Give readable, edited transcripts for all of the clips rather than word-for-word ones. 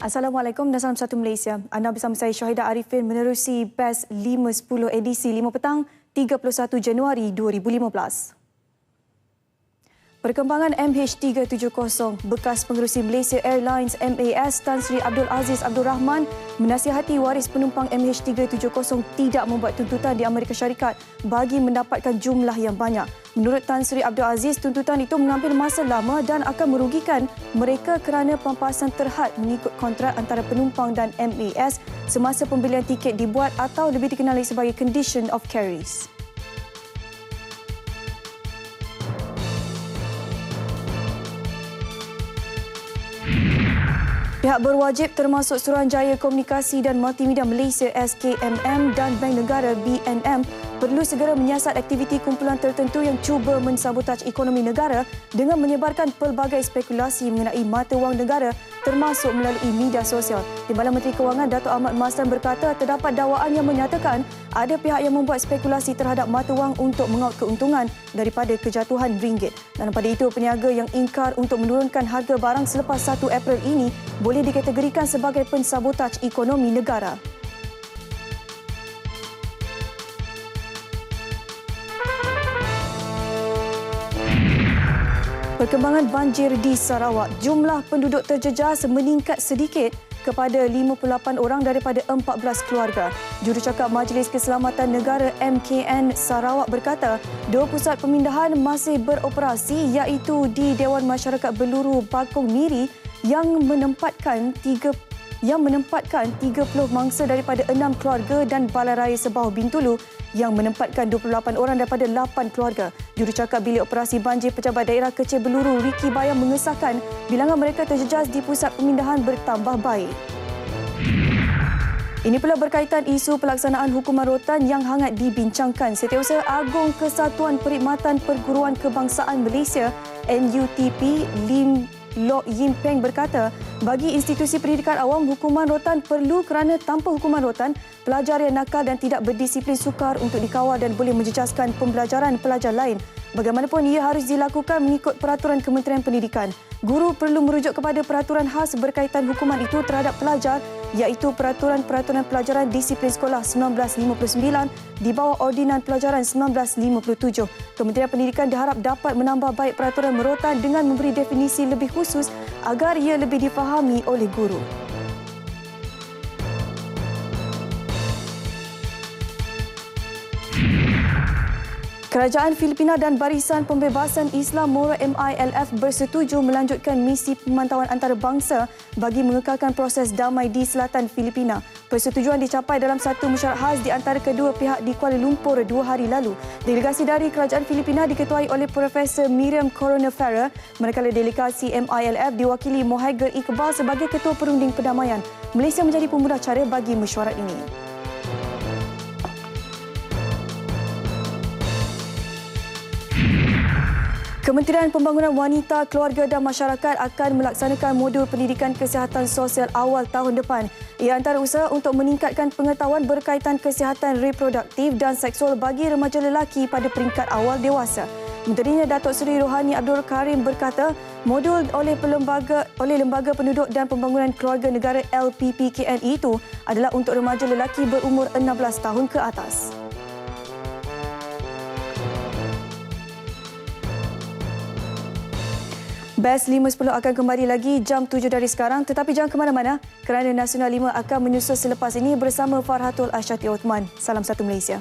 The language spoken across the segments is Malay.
Assalamualaikum dan salam satu Malaysia. Anda bersama saya Syahidah Arifin menerusi Best 5.10 edisi 5 petang 31 Januari 2015. Perkembangan MH370 bekas pengerusi Malaysia Airlines MAS Tan Sri Abdul Aziz Abdul Rahman menasihati waris penumpang MH370 tidak membuat tuntutan di Amerika Syarikat bagi mendapatkan jumlah yang banyak. Menurut Tan Sri Abdul Aziz, tuntutan itu mengambil masa lama dan akan merugikan mereka kerana pampasan terhad mengikut kontrak antara penumpang dan MAS semasa pembelian tiket dibuat atau lebih dikenali sebagai Condition of Carries. Pihak berwajib termasuk Suruhanjaya Komunikasi dan Multimedia Malaysia SKMM dan Bank Negara BNM perlu segera menyiasat aktiviti kumpulan tertentu yang cuba mensabotaj ekonomi negara dengan menyebarkan pelbagai spekulasi mengenai mata wang negara termasuk melalui media sosial. Timbalan Menteri Kewangan Dato' Ahmad Maslan berkata terdapat dakwaan yang menyatakan ada pihak yang membuat spekulasi terhadap mata wang untuk mengaut keuntungan daripada kejatuhan ringgit. Dan pada itu, peniaga yang ingkar untuk menurunkan harga barang selepas 1 April ini boleh dikategorikan sebagai pensabotaj ekonomi negara. Perkembangan banjir di Sarawak. Jumlah penduduk terjejas meningkat sedikit kepada 58 orang daripada 14 keluarga. Jurucakap Majlis Keselamatan Negara MKN Sarawak berkata, 2 pusat pemindahan masih beroperasi iaitu di Dewan Masyarakat Beluru Bakong Miri yang menempatkan 30 mangsa daripada 6 keluarga dan Balaraya Sebauh Bintulu yang menempatkan 28 orang daripada 8 keluarga. Jurucakap Bilik Operasi Banjir Pejabat Daerah Kecil Beluru, Ricky Bayang mengesahkan bilangan mereka terjejas di pusat pemindahan bertambah baik. Ini pula berkaitan isu pelaksanaan hukuman rotan yang hangat dibincangkan. Setiausaha Agung Kesatuan Perkhidmatan Perguruan Kebangsaan Malaysia NUTP Lim Lok Yim Peng berkata, bagi institusi pendidikan awam, hukuman rotan perlu kerana tanpa hukuman rotan, pelajar yang nakal dan tidak berdisiplin sukar untuk dikawal dan boleh menjejaskan pembelajaran pelajar lain. Bagaimanapun, ia harus dilakukan mengikut peraturan Kementerian Pendidikan. Guru perlu merujuk kepada peraturan khas berkaitan hukuman itu terhadap pelajar iaitu Peraturan-Peraturan Pelajaran Disiplin Sekolah 1959 di bawah Ordinan Pelajaran 1957. Kementerian Pendidikan diharap dapat menambah baik peraturan merotan dengan memberi definisi lebih khusus agar ia lebih difahami oleh guru. Kerajaan Filipina dan Barisan Pembebasan Islam Moro MILF bersetuju melanjutkan misi pemantauan antarabangsa bagi mengekalkan proses damai di selatan Filipina. Persetujuan dicapai dalam satu mesyuarat khas di antara kedua pihak di Kuala Lumpur 2 hari lalu. Delegasi dari Kerajaan Filipina diketuai oleh Profesor Miriam Corona Ferrer, manakala delegasi MILF diwakili Mohaiger Iqbal sebagai Ketua Perunding Perdamaian. Malaysia menjadi pemudacara bagi mesyuarat ini. Kementerian Pembangunan Wanita, Keluarga dan Masyarakat akan melaksanakan modul pendidikan kesihatan sosial awal tahun depan. Ia antara usaha untuk meningkatkan pengetahuan berkaitan kesihatan reproduktif dan seksual bagi remaja lelaki pada peringkat awal dewasa. Menterinya Datuk Seri Rohani Abdul Karim berkata, modul oleh Lembaga Penduduk dan Pembangunan Keluarga Negara LPPKN itu adalah untuk remaja lelaki berumur 16 tahun ke atas. Best 5.10 akan kembali lagi jam 7 dari sekarang, tetapi jangan ke mana-mana kerana Nasional 5 akan menyusul selepas ini bersama Farhatul Asyati Othman. Salam satu Malaysia.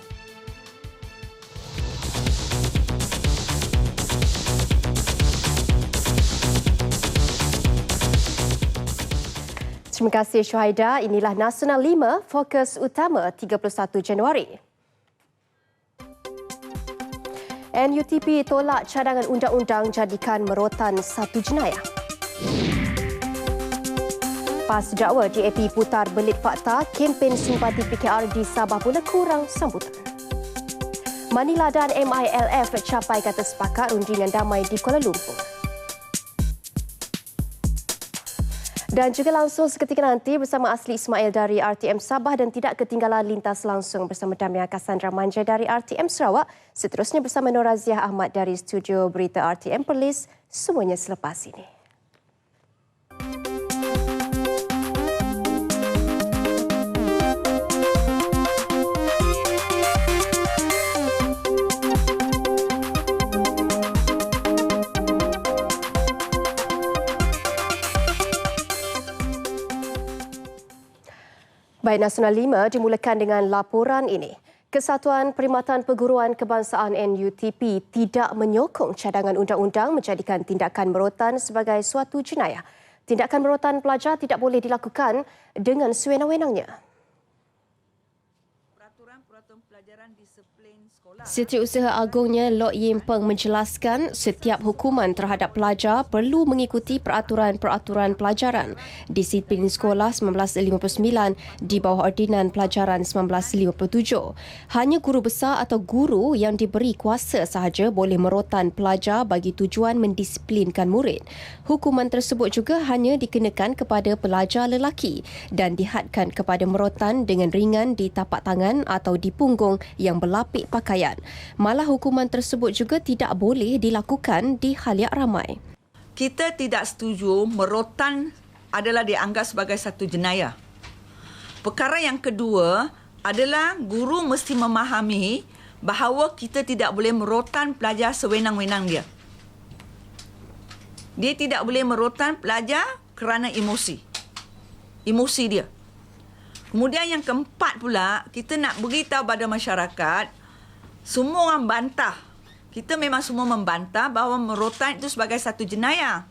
Terima kasih Syuhaida. Inilah Nasional 5, fokus utama 31 Januari. NUTP tolak cadangan undang-undang jadikan merotan satu jenayah. PAS dakwa DAP putar belit fakta kempen simpati PKR di Sabah pula kurang sambutan. Manila dan MILF capai kata sepakat rundingan damai di Kuala Lumpur. Dan juga langsung seketika nanti bersama Asli Ismail dari RTM Sabah dan tidak ketinggalan lintas langsung bersama Damia Cassandra Manja dari RTM Sarawak. Seterusnya bersama Noraziah Ahmad dari Studio Berita RTM Perlis. Semuanya selepas ini. Baik, Nasional 5 dimulakan dengan laporan ini. Kesatuan Perkhidmatan Perguruan Kebangsaan NUTP tidak menyokong cadangan undang-undang menjadikan tindakan merotan sebagai suatu jenayah. Tindakan merotan pelajar tidak boleh dilakukan dengan sewenang-wenangnya. Setiausaha Agungnya Lok Yim Peng menjelaskan setiap hukuman terhadap pelajar perlu mengikuti peraturan-peraturan pelajaran Disiplin Sekolah 1959 di bawah Ordinan Pelajaran 1957. Hanya guru besar atau guru yang diberi kuasa sahaja boleh merotan pelajar bagi tujuan mendisiplinkan murid. Hukuman tersebut juga hanya dikenakan kepada pelajar lelaki dan dihadkan kepada merotan dengan ringan di tapak tangan atau di punggung yang berlapik pakaian. Malah hukuman tersebut juga tidak boleh dilakukan di khalayak ramai. Kita tidak setuju merotan adalah dianggap sebagai satu jenayah. Perkara yang kedua adalah guru mesti memahami bahawa kita tidak boleh merotan pelajar sewenang-wenang dia. Dia tidak boleh merotan pelajar kerana emosi dia. Kemudian yang keempat pula, kita nak beritahu pada masyarakat, semua orang bantah. Kita memang semua membantah bahawa merotan itu sebagai satu jenayah.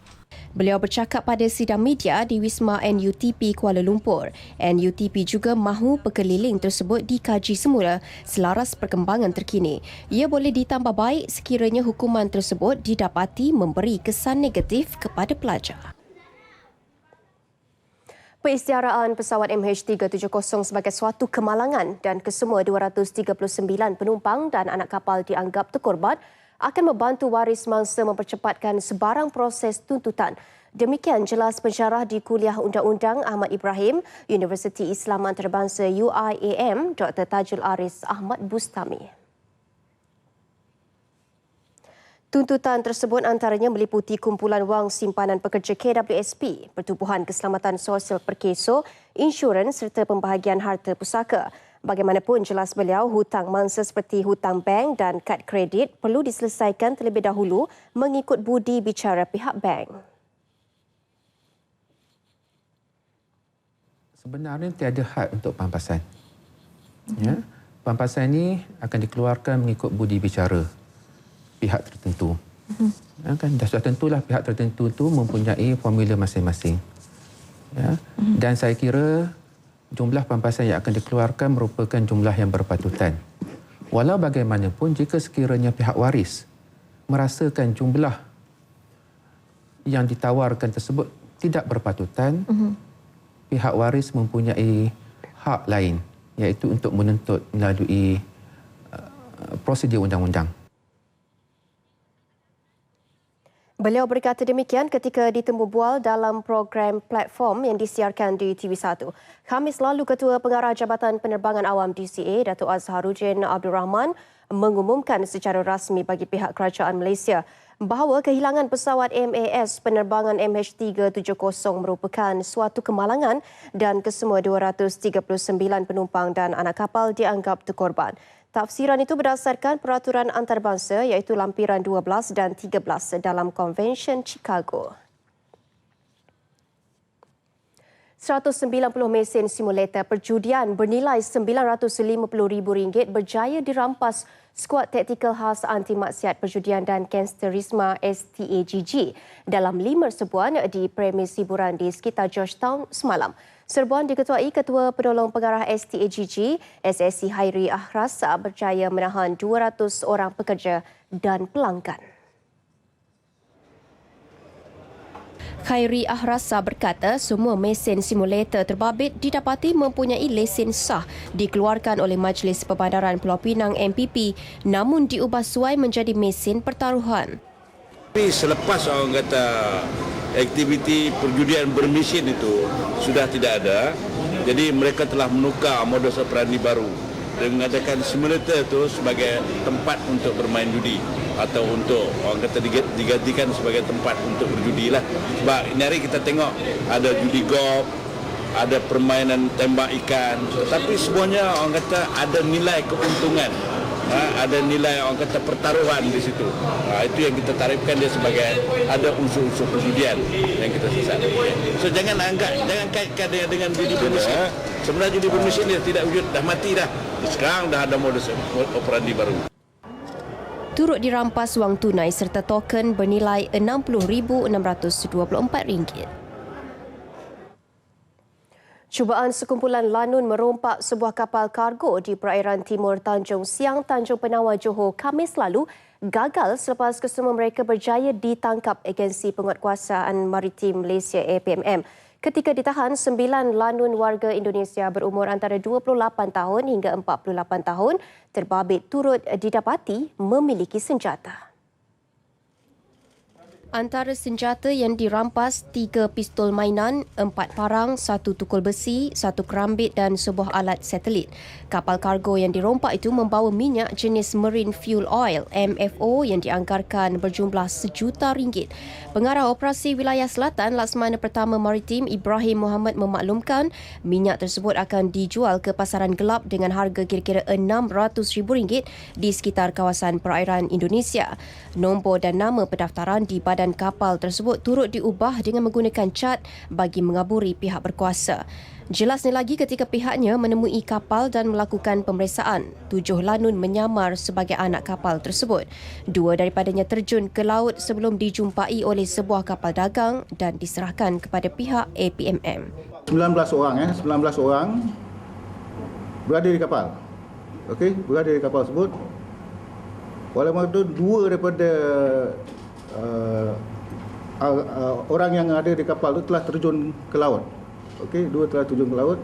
Beliau bercakap pada sidang media di Wisma NUTP Kuala Lumpur. NUTP juga mahu perkeliling tersebut dikaji semula selaras perkembangan terkini. Ia boleh ditambah baik sekiranya hukuman tersebut didapati memberi kesan negatif kepada pelajar. Pengisytiharaan pesawat MH370 sebagai suatu kemalangan dan kesemua 239 penumpang dan anak kapal dianggap terkorban akan membantu waris mangsa mempercepatkan sebarang proses tuntutan. Demikian jelas pensyarah di Kuliah Undang-Undang Ahmad Ibrahim, Universiti Islam Antarabangsa UIAM, Dr. Tajul Aris Ahmad Bustami. Tuntutan tersebut antaranya meliputi kumpulan wang simpanan pekerja KWSP, Pertubuhan Keselamatan Sosial Perkeso, insurans serta pembahagian harta pusaka. Bagaimanapun jelas beliau, hutang mangsa seperti hutang bank dan kad kredit perlu diselesaikan terlebih dahulu mengikut budi bicara pihak bank. Sebenarnya tiada had untuk pampasan. Ya, pampasan ini akan dikeluarkan mengikut budi bicara pihak tertentu. Kan dah sudah tentulah pihak tertentu itu mempunyai formula masing-masing. Ya. Dan saya kira jumlah pampasan yang akan dikeluarkan merupakan jumlah yang berpatutan. Walau bagaimanapun, jika sekiranya pihak waris merasakan jumlah yang ditawarkan tersebut tidak berpatutan, pihak waris mempunyai hak lain, iaitu untuk menuntut melalui prosedur undang-undang. Beliau berkata demikian ketika ditemu bual dalam program platform yang disiarkan di TV1. Khamis lalu, Ketua Pengarah Jabatan Penerbangan Awam DCA, Datuk Azharuddin Abdul Rahman, mengumumkan secara rasmi bagi pihak kerajaan Malaysia bahawa kehilangan pesawat MAS penerbangan MH370 merupakan suatu kemalangan dan kesemua 239 penumpang dan anak kapal dianggap terkorban. Tafsiran itu berdasarkan peraturan antarabangsa iaitu lampiran 12 dan 13 dalam Konvensyen Chicago. 190 mesin simulator perjudian bernilai RM950,000 berjaya dirampas Skuad Taktikal Khas Anti Maksiat Perjudian dan Gangsterisme STAGG dalam 5 serbuan di premis hiburan di sekitar Georgetown semalam. Serbuan diketuai Ketua Penolong Pengarah STAGG, SSC Khairi Ahrasa, berjaya menahan 200 orang pekerja dan pelanggan. Khairi Ahrasa berkata semua mesin simulator terbabit didapati mempunyai lesen sah dikeluarkan oleh Majlis Perbandaran Pulau Pinang MPP namun diubah suai menjadi mesin pertaruhan. Tapi selepas orang kata aktiviti perjudian bermesin itu sudah tidak ada, jadi mereka telah menukar modus operandi baru dan mengadakan simulator itu sebagai tempat untuk bermain judi atau untuk orang kata digantikan sebagai tempat untuk berjudi lah. Sebab ini hari kita tengok ada judi golf, ada permainan tembak ikan, tetapi semuanya orang kata ada nilai keuntungan ada nilai orang kata pertaruhan di situ. Itu yang kita tarifkan dia sebagai ada unsur-unsur perjudian yang kita sesat. So jangan kaitkan dengan judi bermesin. Sebenarnya judi bermesin dia tidak wujud, dah mati dah. Sekarang dah ada modus operandi baru. Turut dirampas wang tunai serta token bernilai RM60,624. Cubaan sekumpulan lanun merompak sebuah kapal kargo di perairan timur Tanjung Siang, Tanjung Penawar, Johor Khamis lalu gagal selepas kesemua mereka berjaya ditangkap Agensi Penguatkuasaan Maritim Malaysia APMM. Ketika ditahan, 9 lanun warga Indonesia berumur antara 28 tahun hingga 48 tahun terbabit turut didapati memiliki senjata. Antara senjata yang dirampas 3 pistol mainan, 4 parang, 1 tukul besi, 1 kerambit dan sebuah alat satelit. Kapal kargo yang dirompak itu membawa minyak jenis Marine Fuel Oil MFO yang dianggarkan berjumlah RM1 juta. Pengarah Operasi Wilayah Selatan Laksamana Pertama Maritim Ibrahim Muhammad memaklumkan minyak tersebut akan dijual ke pasaran gelap dengan harga kira-kira RM600,000 di sekitar kawasan perairan Indonesia. Nombor dan nama pendaftaran di badan kapal tersebut turut diubah dengan menggunakan cat bagi mengaburi pihak berkuasa. Jelasnya lagi ketika pihaknya menemui kapal dan melakukan pemeriksaan, 7 lanun menyamar sebagai anak kapal tersebut. 2 daripadanya terjun ke laut sebelum dijumpai oleh sebuah kapal dagang dan diserahkan kepada pihak APMM. 19 orang berada di kapal. Okey, berada di kapal tersebut. Walaupun itu 2 daripada orang yang ada di kapal itu telah terjun ke laut. Okey, 2 telah terjun ke laut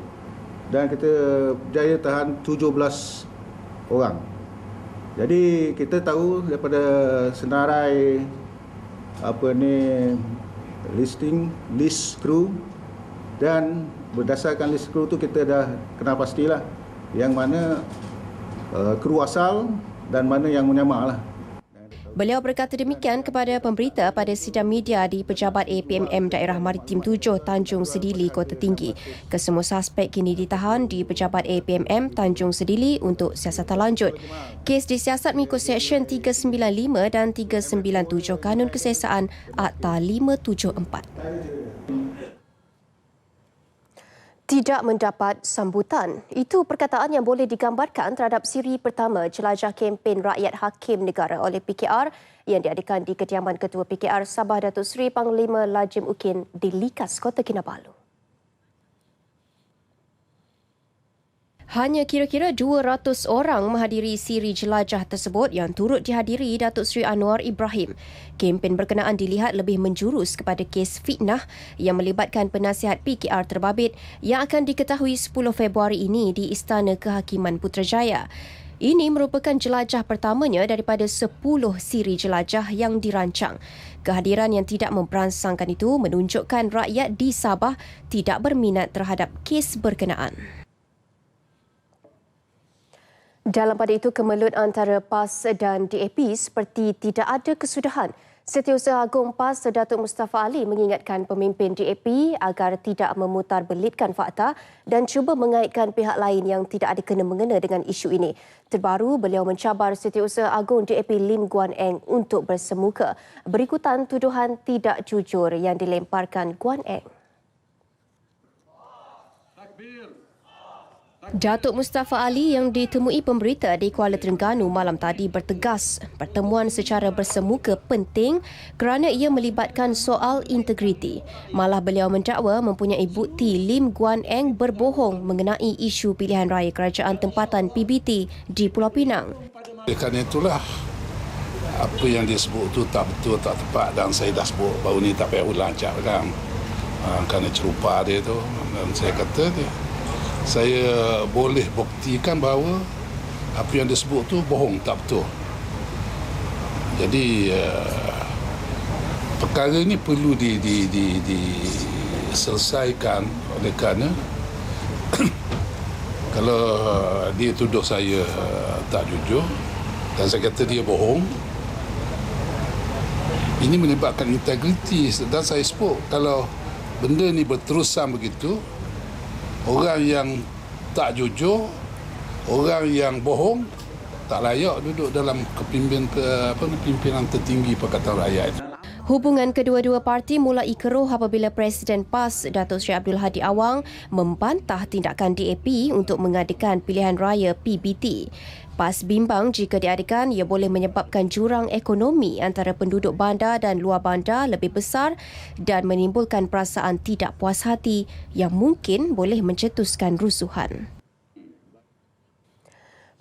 dan kita berjaya tahan 17 orang. Jadi kita tahu daripada senarai list kru, dan berdasarkan list kru tu kita dah kenal pastilah yang mana kru asal dan mana yang menyamar lah. Beliau berkata demikian kepada pemberita pada sidang media di Pejabat APMM Daerah Maritim 7 Tanjung Sedili, Kota Tinggi. Kesemua suspek kini ditahan di Pejabat APMM Tanjung Sedili untuk siasatan lanjut. Kes disiasat mengikut Seksyen 395 dan 397 Kanun Kesiasaan Akta 574. Tidak mendapat sambutan. Itu perkataan yang boleh digambarkan terhadap siri pertama jelajah kempen Rakyat Hakim Negara oleh PKR yang diadakan di kediaman Ketua PKR Sabah Datuk Seri Panglima Lajim Ukin di Likas, Kota Kinabalu. Hanya kira-kira 200 orang menghadiri siri jelajah tersebut yang turut dihadiri Datuk Seri Anwar Ibrahim. Kempen berkenaan dilihat lebih menjurus kepada kes fitnah yang melibatkan penasihat PKR terbabit yang akan diketahui 10 Februari ini di Istana Kehakiman Putrajaya. Ini merupakan jelajah pertamanya daripada 10 siri jelajah yang dirancang. Kehadiran yang tidak memperangsangkan itu menunjukkan rakyat di Sabah tidak berminat terhadap kes berkenaan. Dalam pada itu, kemelut antara PAS dan DAP seperti tidak ada kesudahan. Setiausaha Agung PAS Datuk Mustafa Ali mengingatkan pemimpin DAP agar tidak memutarbelitkan fakta dan cuba mengaitkan pihak lain yang tidak ada kena-mengena dengan isu ini. Terbaru, beliau mencabar Setiausaha Agung DAP Lim Guan Eng untuk bersemuka berikutan tuduhan tidak jujur yang dilemparkan Guan Eng. Datuk Mustafa Ali yang ditemui pemberita di Kuala Terengganu malam tadi bertegas pertemuan secara bersemuka penting kerana ia melibatkan soal integriti. Malah beliau mendakwa mempunyai bukti Lim Guan Eng berbohong mengenai isu pilihan raya kerajaan tempatan PBT di Pulau Pinang. Kerana itulah apa yang dia sebut itu tak betul, tak tepat, dan saya dah sebut baru ni tak payah ulang kan. Kerana cerupa dia tu, dan saya kata dia, saya boleh buktikan bahawa apa yang disebut tu bohong, tak betul. Jadi perkara ini perlu diselesaikan oleh kerana kalau dia tuduh saya tak jujur dan saya kata dia bohong, ini melibatkan integriti, dan saya sebut kalau benda ni berterusan begitu, orang yang tak jujur, orang yang bohong tak layak duduk dalam pimpinan tertinggi Pakatan Rakyat. Hubungan kedua-dua parti mulai keruh apabila Presiden PAS Datuk Seri Abdul Hadi Awang membantah tindakan DAP untuk mengadakan pilihan raya PBT. PAS bimbang jika diadakan ia boleh menyebabkan jurang ekonomi antara penduduk bandar dan luar bandar lebih besar dan menimbulkan perasaan tidak puas hati yang mungkin boleh mencetuskan rusuhan.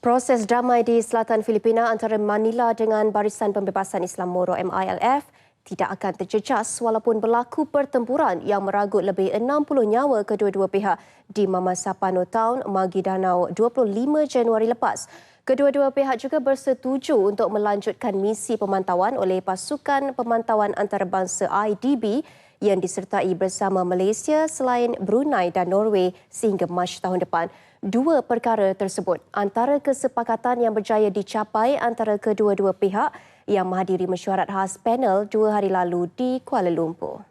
Proses damai di selatan Filipina antara Manila dengan Barisan Pembebasan Islam Moro MILF tidak akan terjejas walaupun berlaku pertempuran yang meragut lebih 60 nyawa kedua-dua pihak di Mamasapano Town, Maguindanao 25 Januari lepas. Kedua-dua pihak juga bersetuju untuk melanjutkan misi pemantauan oleh pasukan pemantauan antarabangsa IDB yang disertai bersama Malaysia selain Brunei dan Norway sehingga Mac tahun depan. Dua perkara tersebut antara kesepakatan yang berjaya dicapai antara kedua-dua pihak yang menghadiri mesyuarat khas panel 2 hari lalu di Kuala Lumpur.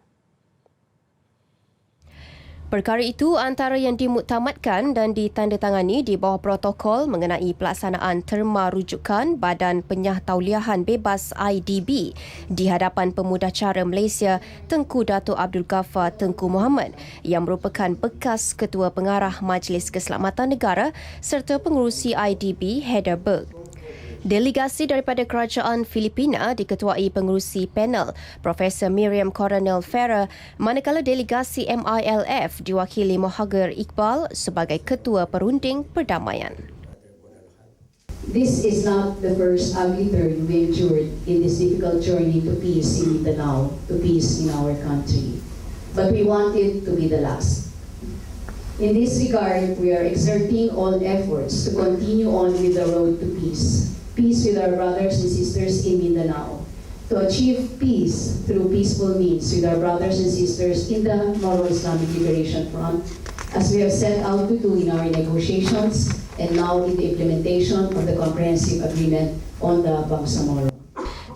Perkara itu antara yang dimuktamadkan dan ditandatangani di bawah protokol mengenai pelaksanaan terma rujukan Badan Penyahtahuliahan Bebas IDB di hadapan Pemudacara Malaysia Tengku Datuk Abdul Ghaffar Tengku Muhammad yang merupakan bekas Ketua Pengarah Majlis Keselamatan Negara serta pengerusi IDB Heidelberg. Delegasi daripada Kerajaan Filipina diketuai pengerusi panel Profesor Miriam Coronel Farah, manakala delegasi MILF diwakili Mohagar Iqbal sebagai Ketua Perunding Perdamaian. This is not the first ugly turn we endured in this difficult journey to peace in Mindanao, to peace in our country. But we want it to be the last. In this regard, we are exerting all efforts to continue on with the road to peace. Peace with our brothers and sisters in Mindanao, to achieve peace through peaceful means with our brothers and sisters in the Moro Islamic Liberation Front, as we have set out to do in our negotiations and now in the implementation of the comprehensive agreement on the Bangsamoro.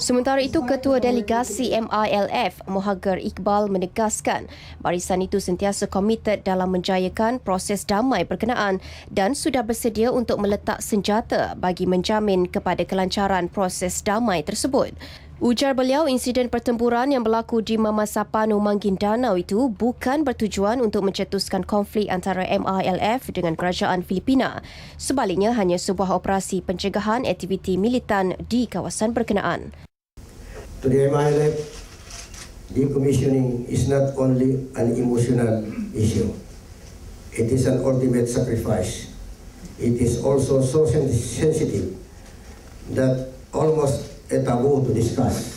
Sementara itu, Ketua Delegasi MILF, Mohagar Iqbal menegaskan barisan itu sentiasa komited dalam menjayakan proses damai berkenaan dan sudah bersedia untuk meletak senjata bagi menjamin kepada kelancaran proses damai tersebut. Ujar beliau, insiden pertempuran yang berlaku di Mamasapano, Maguindanao itu bukan bertujuan untuk mencetuskan konflik antara MILF dengan kerajaan Filipina. Sebaliknya, hanya sebuah operasi pencegahan aktiviti militan di kawasan berkenaan. To the MILF, decommissioning is not only an emotional issue. It is an ultimate sacrifice. It is also so sensitive that almost a taboo to discuss.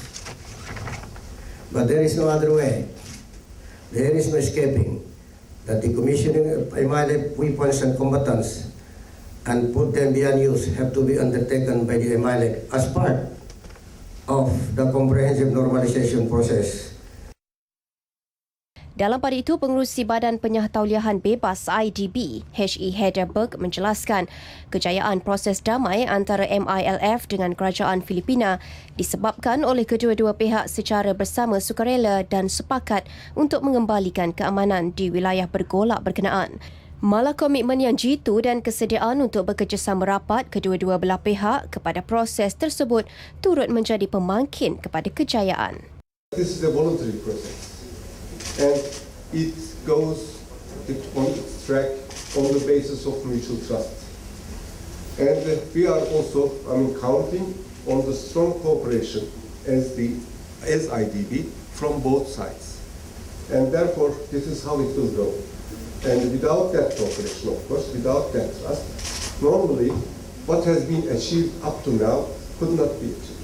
But there is no other way. There is no escaping that the decommissioning of MILF weapons and combatants and put them beyond use have to be undertaken by the MILF as part of the comprehensive normalization process. Dalam pada itu, pengerusi Badan Penyahtahuliahan Bebas IDB, H.E. Heidelberg menjelaskan kejayaan proses damai antara MILF dengan kerajaan Filipina disebabkan oleh kedua-dua pihak secara bersama sukarela dan sepakat untuk mengembalikan keamanan di wilayah bergolak berkenaan. Malah komitmen yang jitu dan kesediaan untuk bekerjasama rapat kedua-dua belah pihak kepada proses tersebut turut menjadi pemangkin kepada kejayaan. This is a voluntary process and it goes on its track on the basis of mutual trust. And we are also counting on the strong cooperation as IDB from both sides. And therefore, this is how it will go. And without that cooperation, of course, without that trust, normally what has been achieved up to now could not be achieved.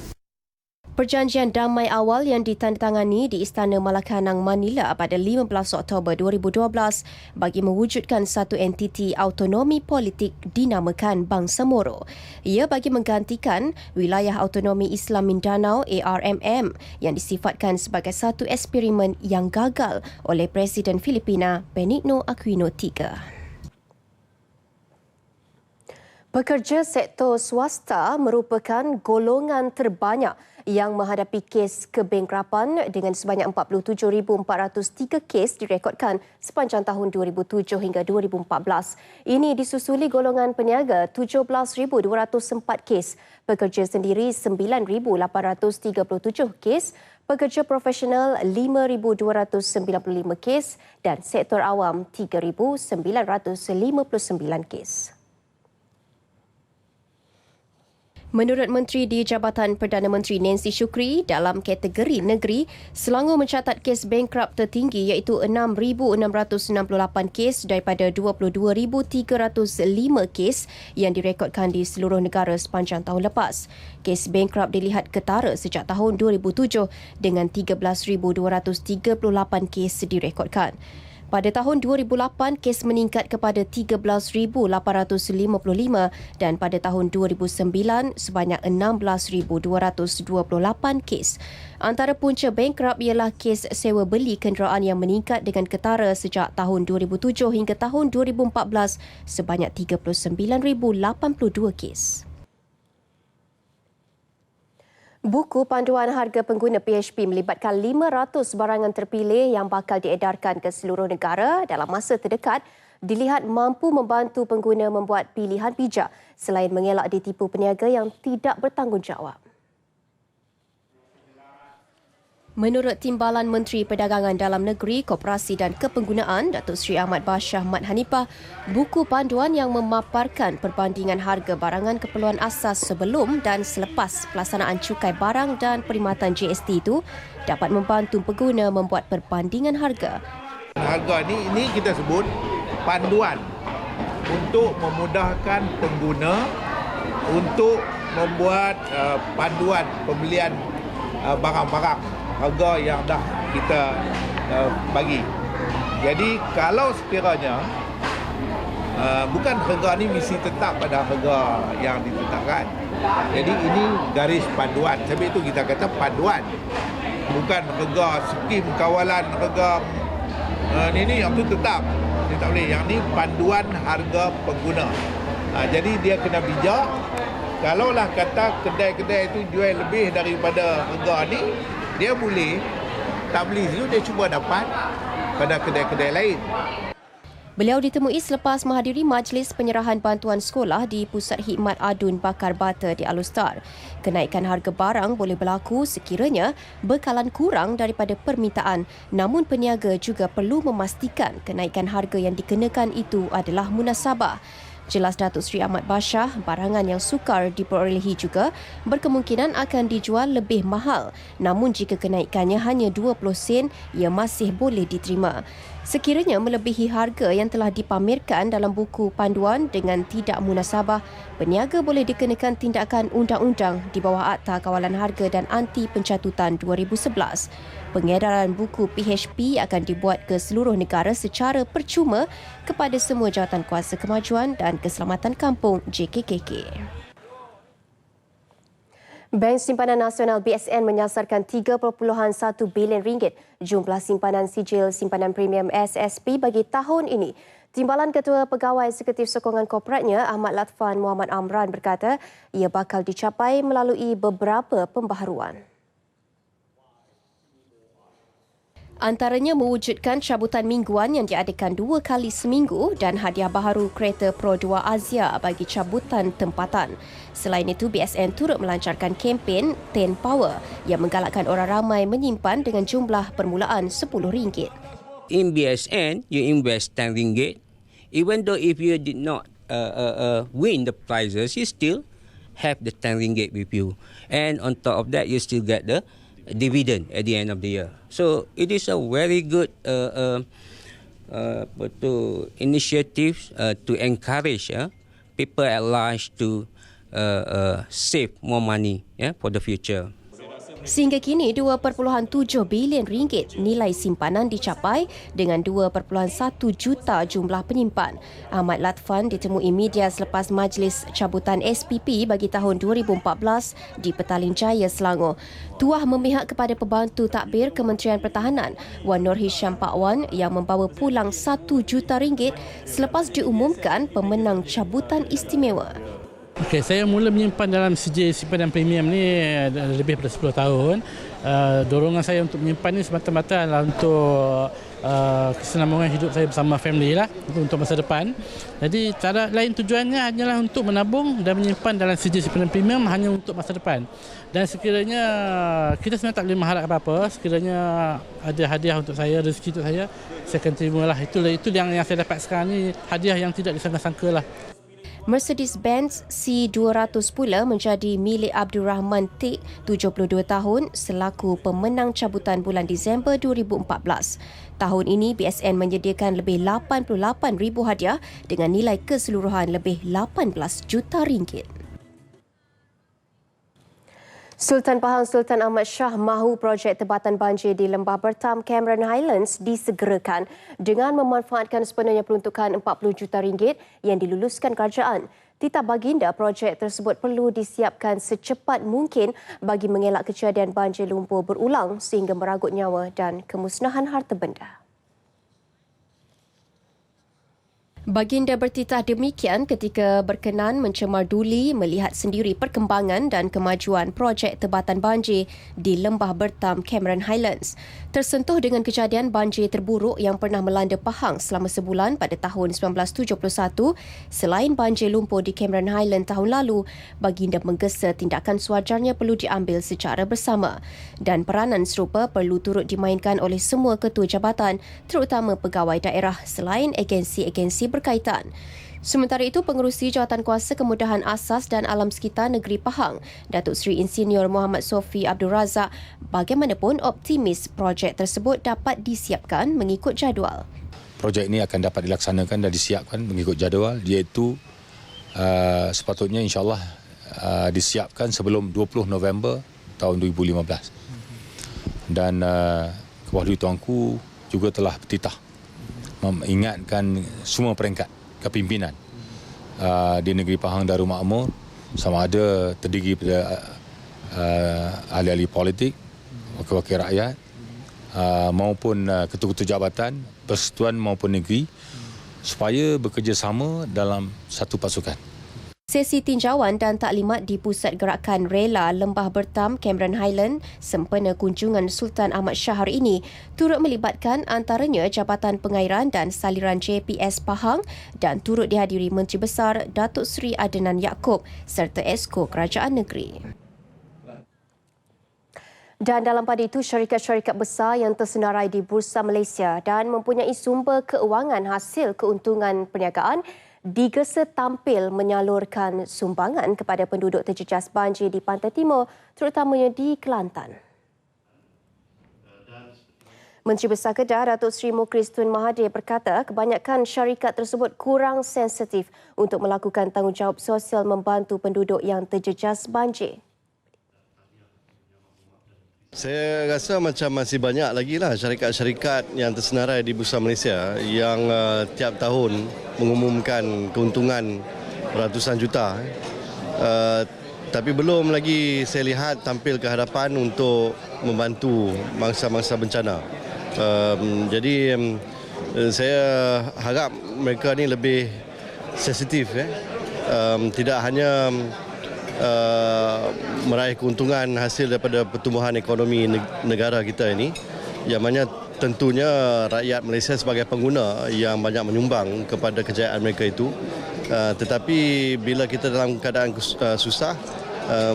Perjanjian damai awal yang ditandatangani di Istana Malacanang, Manila pada 15 Oktober 2012 bagi mewujudkan satu entiti autonomi politik dinamakan Bangsamoro. Ia bagi menggantikan Wilayah Autonomi Islam Mindanao ARMM yang disifatkan sebagai satu eksperimen yang gagal oleh Presiden Filipina Benigno Aquino III. Pekerja sektor swasta merupakan golongan terbanyak yang menghadapi kes kebangkrapan dengan sebanyak 47,403 kes direkodkan sepanjang tahun 2007 hingga 2014. Ini disusuli golongan peniaga 17,204 kes, pekerja sendiri 9,837 kes, pekerja profesional 5,295 kes dan sektor awam 3,959 kes. Menurut Menteri di Jabatan Perdana Menteri Nancy Shukri, dalam kategori negeri, Selangor mencatat kes bankrupt tertinggi iaitu 6,668 kes daripada 22,305 kes yang direkodkan di seluruh negara sepanjang tahun lepas. Kes bankrupt dilihat ketara sejak tahun 2007 dengan 13,238 kes direkodkan. Pada tahun 2008, kes meningkat kepada 13,855 dan pada tahun 2009 sebanyak 16,228 kes. Antara punca bankrupt ialah kes sewa beli kenderaan yang meningkat dengan ketara sejak tahun 2007 hingga tahun 2014 sebanyak 39,082 kes. Buku panduan harga pengguna PHP melibatkan 500 barangan terpilih yang bakal diedarkan ke seluruh negara dalam masa terdekat dilihat mampu membantu pengguna membuat pilihan bijak selain mengelak ditipu peniaga yang tidak bertanggungjawab. Menurut Timbalan Menteri Perdagangan Dalam Negeri, Koperasi dan Kepenggunaan, Datuk Seri Ahmad Bashar Mat Hanifah, buku panduan yang memaparkan perbandingan harga barangan keperluan asas sebelum dan selepas pelaksanaan cukai barang dan perkhidmatan GST itu dapat membantu pengguna membuat perbandingan harga. Harga ini kita sebut panduan untuk memudahkan pengguna untuk membuat panduan pembelian barang-barang harga yang dah kita bagi. Jadi kalau sekiranya bukan harga ni mesti tetap pada harga yang ditetapkan. Jadi ini garis panduan. Sebab itu kita kata panduan. Bukan harga skim kawalan harga ni yang tu tetap. Dia tak boleh. Yang ni panduan harga pengguna. Jadi dia kena bijak. Kalaulah kata kedai-kedai itu jual lebih daripada harga ni, dia boleh tak beli situ, dia cuba dapat pada kedai-kedai lain. Beliau ditemui selepas menghadiri majlis penyerahan bantuan sekolah di Pusat Khidmat Adun Bakar Bata di Alustar. Kenaikan harga barang boleh berlaku sekiranya bekalan kurang daripada permintaan, namun peniaga juga perlu memastikan kenaikan harga yang dikenakan itu adalah munasabah. Jelas Datuk Seri Ahmad Bashar, barangan yang sukar diperolehi juga berkemungkinan akan dijual lebih mahal. Namun jika kenaikannya hanya 20 sen, ia masih boleh diterima. Sekiranya melebihi harga yang telah dipamerkan dalam buku panduan dengan tidak munasabah, peniaga boleh dikenakan tindakan undang-undang di bawah Akta Kawalan Harga dan Anti Pencatutan 2011. Pengedaran buku PHP akan dibuat ke seluruh negara secara percuma kepada semua Jawatankuasa Kemajuan dan Keselamatan Kampung JKKK. Bank Simpanan Nasional BSN menyasarkan 3.1 bilion ringgit jumlah simpanan sijil simpanan premium SSP bagi tahun ini. Timbalan Ketua Pegawai Eksekutif Sokongan Korporatnya Ahmad Latfan Muhammad Amran berkata ia bakal dicapai melalui beberapa pembaharuan. Antaranya mewujudkan cabutan mingguan yang diadakan 2 kali seminggu dan hadiah baharu kereta Pro 2 Azia bagi cabutan tempatan. Selain itu, BSN turut melancarkan kempen 10 Power yang menggalakkan orang ramai menyimpan dengan jumlah permulaan RM10. In BSN, you invest RM10. Even though if you did not win the prizes, you still have the RM10 with you. And on top of that, you still get the dividend at the end of the year. So it is a very good initiative to encourage people at large to save more money for the future. Sehingga kini 2.7 bilion ringgit nilai simpanan dicapai dengan 2.1 juta jumlah penyimpan. Ahmad Latfan ditemui media selepas majlis cabutan SPP bagi tahun 2014 di Petaling Jaya, Selangor. Tuah memihak kepada pembantu takbir Kementerian Pertahanan Wan Nur Hisham Pak Wan yang membawa pulang 1 juta ringgit selepas diumumkan pemenang cabutan istimewa. Okey, saya mula menyimpan dalam sijil simpanan premium ni lebih daripada 10 tahun. Dorongan saya untuk menyimpan ni semata-mata adalah untuk kesenambungan hidup saya bersama family lah, untuk masa depan. Jadi cara lain tujuannya hanyalah untuk menabung dan menyimpan dalam sijil simpanan premium hanya untuk masa depan. Dan sekiranya kita sebenarnya tak boleh mengharap apa-apa, sekiranya ada hadiah untuk saya, rezeki untuk saya akan terimalah. Itu yang saya dapat sekarang ni, hadiah yang tidak disangka-sangka lah. Mercedes-Benz C200 pula menjadi milik Abdul Rahman Tik, 72 tahun, selaku pemenang cabutan bulan Disember 2014. Tahun ini, BSN menyediakan lebih 88,000 hadiah dengan nilai keseluruhan lebih 18 juta ringgit. Sultan Pahang Sultan Ahmad Shah mahu projek tebatan banjir di Lembah Bertam Cameron Highlands disegerakan dengan memanfaatkan sepenuhnya peruntukan 40 juta ringgit yang diluluskan kerajaan. Titah baginda projek tersebut perlu disiapkan secepat mungkin bagi mengelak kejadian banjir lumpur berulang sehingga meragut nyawa dan kemusnahan harta benda. Baginda bertitah demikian ketika berkenan mencemar duli melihat sendiri perkembangan dan kemajuan projek tebatan banjir di Lembah Bertam Cameron Highlands. Tersentuh dengan kejadian banjir terburuk yang pernah melanda Pahang selama sebulan pada tahun 1971, selain banjir lumpur di Cameron Highlands tahun lalu, baginda menggesa tindakan sewajarnya perlu diambil secara bersama dan peranan serupa perlu turut dimainkan oleh semua ketua jabatan, terutama pegawai daerah selain agensi-agensi berkaitan. Sementara itu, Pengerusi Jawatankuasa Kemudahan Asas dan Alam Sekitar Negeri Pahang, Datuk Seri Insinyur Muhammad Sofi Abdul Razak, bagaimanapun optimis projek tersebut dapat disiapkan mengikut jadual. Projek ini akan dapat dilaksanakan dan disiapkan mengikut jadual, iaitu sepatutnya insyaAllah disiapkan sebelum 20 November tahun 2015. Dan Kewahli Tuanku juga telah bertitah mengingatkan semua peringkat kepimpinan di negeri Pahang Darul Makmur, sama ada terdiri pada ahli-ahli politik, wakil-wakil rakyat, maupun ketua-ketua jabatan, persekutuan maupun negeri, supaya bekerjasama dalam satu pasukan. Sesi tinjauan dan taklimat di Pusat Gerakan Rela Lembah Bertam Cameron Highland sempena kunjungan Sultan Ahmad Shah hari ini turut melibatkan antaranya Jabatan Pengairan dan Saliran JPS Pahang dan turut dihadiri Menteri Besar Datuk Seri Adnan Yaakob serta Esko Kerajaan Negeri. Dan dalam pada itu, syarikat-syarikat besar yang tersenarai di Bursa Malaysia dan mempunyai sumber keuangan hasil keuntungan perniagaan digesa tampil menyalurkan sumbangan kepada penduduk terjejas banjir di Pantai Timur, terutamanya di Kelantan. Menteri Besar Kedah Datuk Seri Mukhris Tun Mahathir berkata kebanyakan syarikat tersebut kurang sensitif untuk melakukan tanggungjawab sosial membantu penduduk yang terjejas banjir. Saya rasa macam masih banyak lagi lah syarikat-syarikat yang tersenarai di Bursa Malaysia yang tiap tahun mengumumkan keuntungan ratusan juta. Tapi belum lagi saya lihat tampil ke hadapan untuk membantu mangsa-mangsa bencana. Jadi saya harap mereka ni lebih sensitif. Tidak hanya meraih keuntungan hasil daripada pertumbuhan ekonomi negara kita ini, yang mana tentunya rakyat Malaysia sebagai pengguna yang banyak menyumbang kepada kejayaan mereka itu, tetapi bila kita dalam keadaan susah,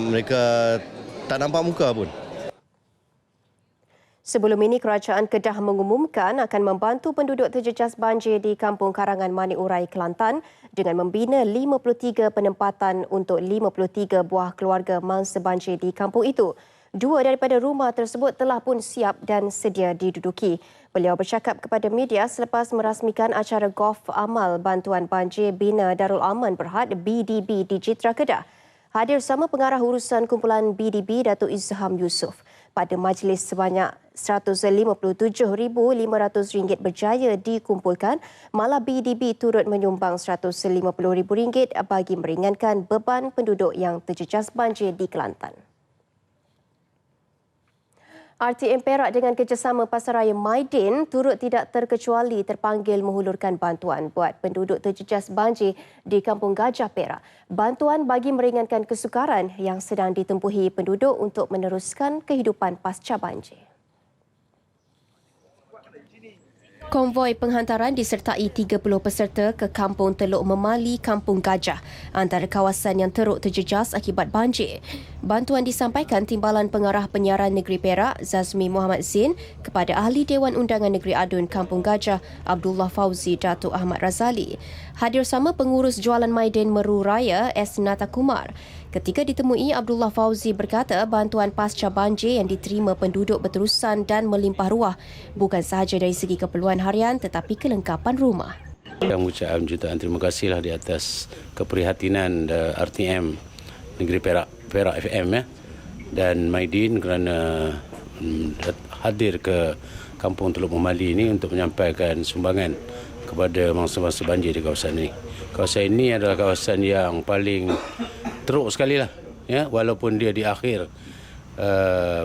mereka tak nampak muka pun. Sebelum ini, Kerajaan Kedah mengumumkan akan membantu penduduk terjejas banjir di Kampung Karangan Manik Urai, Kelantan dengan membina 53 penempatan untuk 53 buah keluarga mangsa banjir di kampung itu. 2 daripada rumah tersebut telah pun siap dan sedia diduduki. Beliau bercakap kepada media selepas merasmikan acara golf amal bantuan banjir Bina Darul Aman Berhad BDB di Jitra Kedah. Hadir sama pengarah urusan kumpulan BDB Datuk Izham Yusof. Pada majlis sebanyak RM157,500 berjaya dikumpulkan, malah BDB turut menyumbang RM150,000 bagi meringankan beban penduduk yang terjejas banjir di Kelantan. RTM Perak dengan kerjasama Pasaraya Maidin turut tidak terkecuali terpanggil menghulurkan bantuan buat penduduk terjejas banjir di Kampung Gajah Perak. Bantuan bagi meringankan kesukaran yang sedang ditempuhi penduduk untuk meneruskan kehidupan pasca banjir. Konvoi penghantaran disertai 30 peserta ke Kampung Teluk Memali, Kampung Gajah, antara kawasan yang teruk terjejas akibat banjir. Bantuan disampaikan Timbalan Pengarah Penyiaran Negeri Perak, Zazmi Muhammad Zain, kepada Ahli Dewan Undangan Negeri Adun Kampung Gajah, Abdullah Fauzi Datuk Ahmad Razali. Hadir sama Pengurus Jualan Maidin Meru Raya, S. Nata Kumar. Ketika ditemui, Abdullah Fauzi berkata bantuan pasca banjir yang diterima penduduk berterusan dan melimpah ruah bukan sahaja dari segi keperluan harian tetapi kelengkapan rumah. Saya mengucapkan jutaan terima kasihlah di atas keprihatinan RTM Negeri Perak FM dan Maidin kerana hadir ke Kampung Teluk Memali ini untuk menyampaikan sumbangan kepada mangsa-mangsa banjir di kawasan ini. Kawasan ini adalah kawasan yang paling teruk sekali lah, ya, walaupun dia di akhir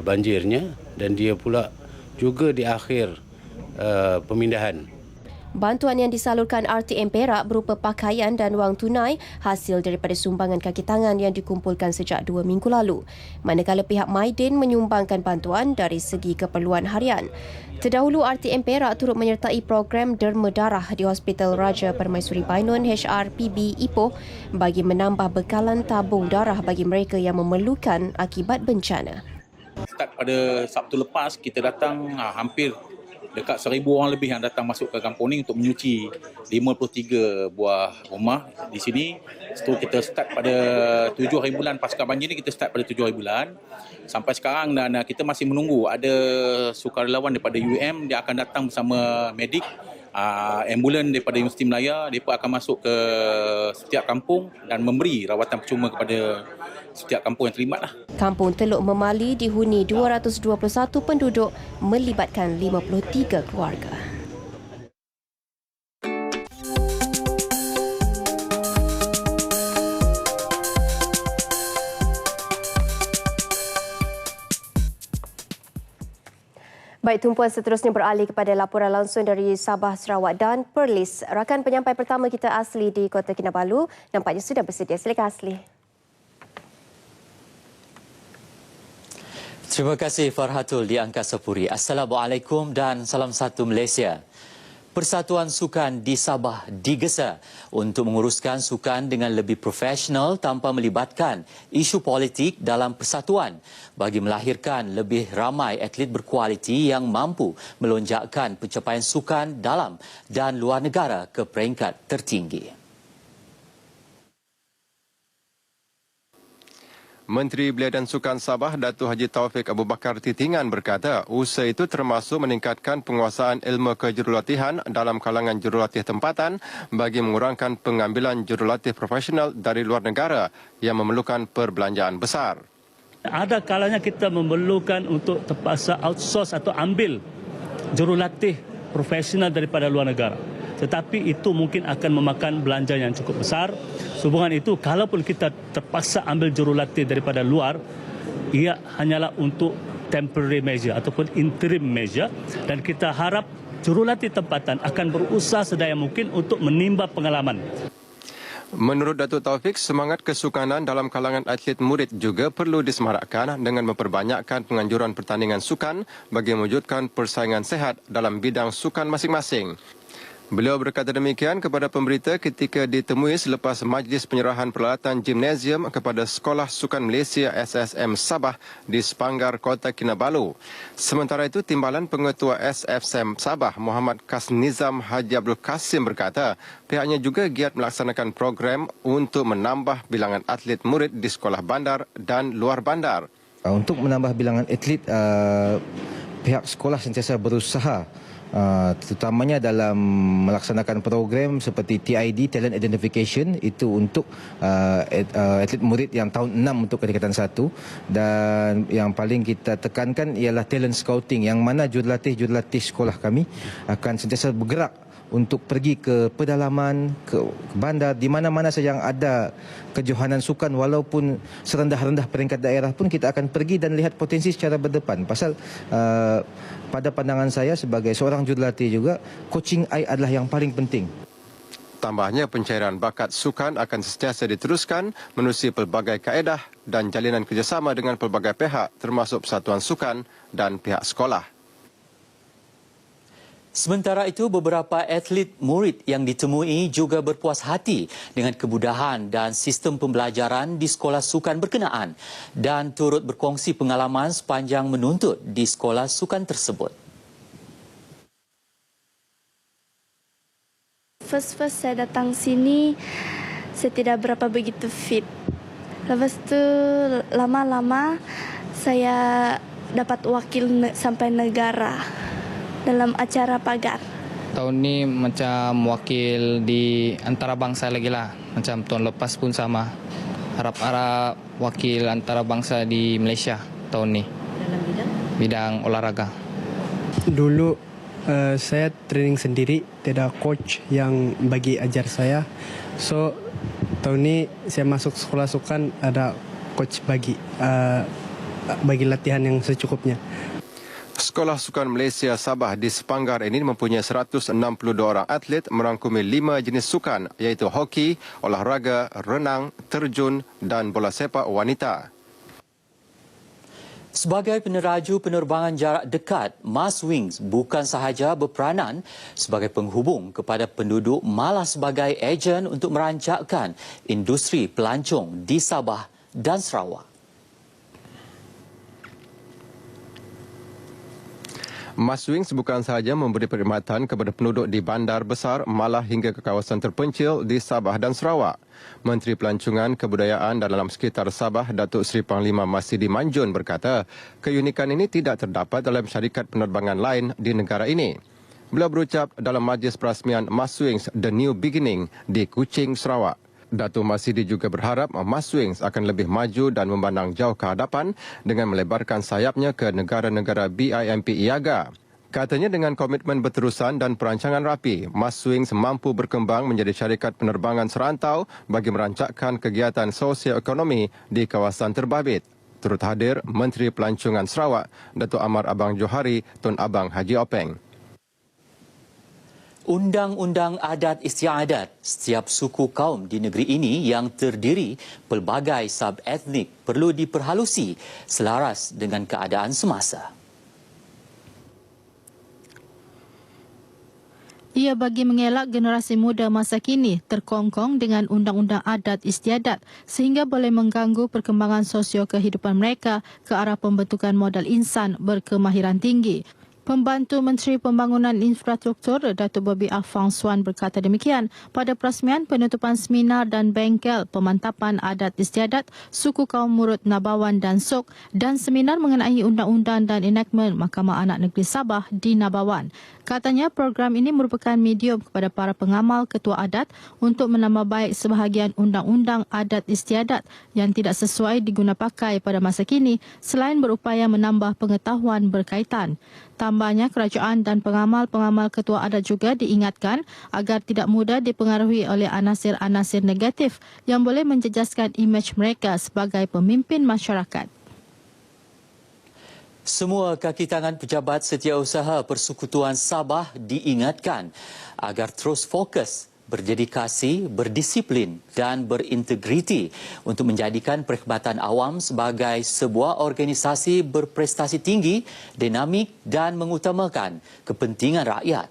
banjirnya dan dia pula juga di akhir pemindahan. Bantuan yang disalurkan RTM Perak berupa pakaian dan wang tunai hasil daripada sumbangan kaki tangan yang dikumpulkan sejak 2 minggu lalu. Manakala pihak Maidin menyumbangkan bantuan dari segi keperluan harian. Terdahulu RTM Perak turut menyertai program derma darah di Hospital Raja Permaisuri Bainun HRPB Ipoh bagi menambah bekalan tabung darah bagi mereka yang memerlukan akibat bencana. Start pada Sabtu lepas, kita datang hampir dekat 1,000 orang lebih yang datang masuk ke kampung ni untuk menyuci 53 buah rumah di sini. Setelah kita start pada 7 hari bulan pasca banjir ni, kita start pada 7 hari bulan. Sampai sekarang dan kita masih menunggu ada sukarelawan daripada UM, dia akan datang bersama medik, ambulan daripada Universiti Melaya. Mereka akan masuk ke setiap kampung dan memberi rawatan percuma kepada setiap kampung yang terlibat lah. Kampung Teluk Memali dihuni 221 penduduk melibatkan 53 keluarga. Baik, tumpuan seterusnya beralih kepada laporan langsung dari Sabah, Sarawak dan Perlis. Rakan penyampai pertama kita Asli di Kota Kinabalu nampaknya sudah bersedia. Silakan Asli. Terima kasih Farhatul di Angkasa Puri. Assalamualaikum dan salam satu Malaysia. Persatuan Sukan di Sabah digesa untuk menguruskan sukan dengan lebih profesional tanpa melibatkan isu politik dalam persatuan bagi melahirkan lebih ramai atlet berkualiti yang mampu melonjakkan pencapaian sukan dalam dan luar negara ke peringkat tertinggi. Menteri Belia dan Sukan Sabah, Datuk Haji Taufik Abu Bakar Titingan berkata, usaha itu termasuk meningkatkan penguasaan ilmu kejurulatihan dalam kalangan jurulatih tempatan bagi mengurangkan pengambilan jurulatih profesional dari luar negara yang memerlukan perbelanjaan besar. Ada kalanya kita memerlukan untuk terpaksa outsource atau ambil jurulatih profesional daripada luar negara. Tetapi itu mungkin akan memakan belanja yang cukup besar. Sehubungan itu, kalaupun kita terpaksa ambil jurulatih daripada luar, ia hanyalah untuk temporary measure ataupun interim measure. Dan kita harap jurulatih tempatan akan berusaha sedaya mungkin untuk menimba pengalaman. Menurut Datuk Taufik, semangat kesukanan dalam kalangan atlet murid juga perlu disemarakkan dengan memperbanyakkan penganjuran pertandingan sukan bagi mewujudkan persaingan sehat dalam bidang sukan masing-masing. Beliau berkata demikian kepada pemberita ketika ditemui selepas majlis penyerahan peralatan gimnasium kepada Sekolah Sukan Malaysia SSM Sabah di Sepanggar, Kota Kinabalu. Sementara itu, Timbalan Pengetua SFSM Sabah Muhammad Kasnizam Haji Abdul Kasim berkata pihaknya juga giat melaksanakan program untuk menambah bilangan atlet murid di sekolah bandar dan luar bandar. Untuk menambah bilangan atlet, pihak sekolah sentiasa berusaha terutamanya dalam melaksanakan program seperti TID, Talent Identification, itu untuk atlet murid yang tahun 6 untuk tingkatan 1, dan yang paling kita tekankan ialah talent scouting, yang mana jurulatih-jurulatih sekolah kami akan sentiasa bergerak untuk pergi ke pedalaman, ke bandar, di mana-mana saja yang ada kejohanan sukan walaupun serendah-rendah peringkat daerah pun kita akan pergi dan lihat potensi secara berdepan. Pasal pada pandangan saya sebagai seorang jurulatih juga, coaching I adalah yang paling penting. Tambahnya, pencairan bakat sukan akan sentiasa diteruskan menerusi pelbagai kaedah dan jalinan kerjasama dengan pelbagai pihak termasuk persatuan sukan dan pihak sekolah. Sementara itu, beberapa atlet murid yang ditemui juga berpuas hati dengan kemudahan dan sistem pembelajaran di sekolah sukan berkenaan dan turut berkongsi pengalaman sepanjang menuntut di sekolah sukan tersebut. First saya datang sini, saya tidak berapa begitu fit. Lepas tu lama-lama saya dapat wakil sampai negara dalam acara pagar. Tahun ni macam wakil di antarabangsa lagi lah. Macam tahun lepas pun sama. Harap-harap wakil antarabangsa di Malaysia tahun ni. Dalam bidang? Bidang olahraga. Dulu saya training sendiri, tidak ada coach yang bagi ajar saya. So tahun ini saya masuk sekolah sukan, ada coach bagi latihan yang secukupnya. Sekolah Sukan Malaysia Sabah di Sepanggar ini mempunyai 162 orang atlet merangkumi 5 jenis sukan iaitu hoki, olahraga, renang, terjun dan bola sepak wanita. Sebagai peneraju penerbangan jarak dekat, Maswings bukan sahaja berperanan sebagai penghubung kepada penduduk, malah sebagai ejen untuk merancangkan industri pelancong di Sabah dan Sarawak. Maswings bukan sahaja memberi perkhidmatan kepada penduduk di bandar besar, malah hingga ke kawasan terpencil di Sabah dan Sarawak. Menteri Pelancongan, Kebudayaan dan Alam Sekitar Sabah, Datuk Seri Panglima Masidi Manjun berkata, keunikan ini tidak terdapat dalam syarikat penerbangan lain di negara ini. Beliau berucap dalam majlis perasmian Maswings The New Beginning di Kuching, Sarawak. Datuk Masidi juga berharap Maswings akan lebih maju dan memandang jauh ke hadapan dengan melebarkan sayapnya ke negara-negara BIMP IAGA. Katanya dengan komitmen berterusan dan perancangan rapi, Maswings mampu berkembang menjadi syarikat penerbangan serantau bagi merancangkan kegiatan sosioekonomi di kawasan terbabit. Turut hadir Menteri Pelancongan Sarawak, Datuk Amar Abang Johari Tun Abang Haji Openg. Undang-undang adat istiadat setiap suku kaum di negeri ini yang terdiri pelbagai sub-etnik perlu diperhalusi selaras dengan keadaan semasa. Ia bagi mengelak generasi muda masa kini terkongkong dengan undang-undang adat istiadat sehingga boleh mengganggu perkembangan sosio kehidupan mereka ke arah pembentukan modal insan berkemahiran tinggi. Pembantu Menteri Pembangunan Infrastruktur Datuk Bobby Afang Swan berkata demikian pada perasmian penutupan seminar dan bengkel pemantapan adat istiadat suku kaum Murut, Nabawan dan Sok dan seminar mengenai undang-undang dan enactment Mahkamah Anak Negeri Sabah di Nabawan. Katanya program ini merupakan medium kepada para pengamal ketua adat untuk menambah baik sebahagian undang-undang adat istiadat yang tidak sesuai diguna pakai pada masa kini selain berupaya menambah pengetahuan berkaitan. Tambahnya, kerajaan dan pengamal-pengamal ketua adat juga diingatkan agar tidak mudah dipengaruhi oleh anasir-anasir negatif yang boleh menjejaskan imej mereka sebagai pemimpin masyarakat. Semua kaki tangan pejabat setiausaha Persekutuan Sabah diingatkan agar terus fokus, berdedikasi, berdisiplin dan berintegriti untuk menjadikan perkhidmatan awam sebagai sebuah organisasi berprestasi tinggi, dinamik dan mengutamakan kepentingan rakyat.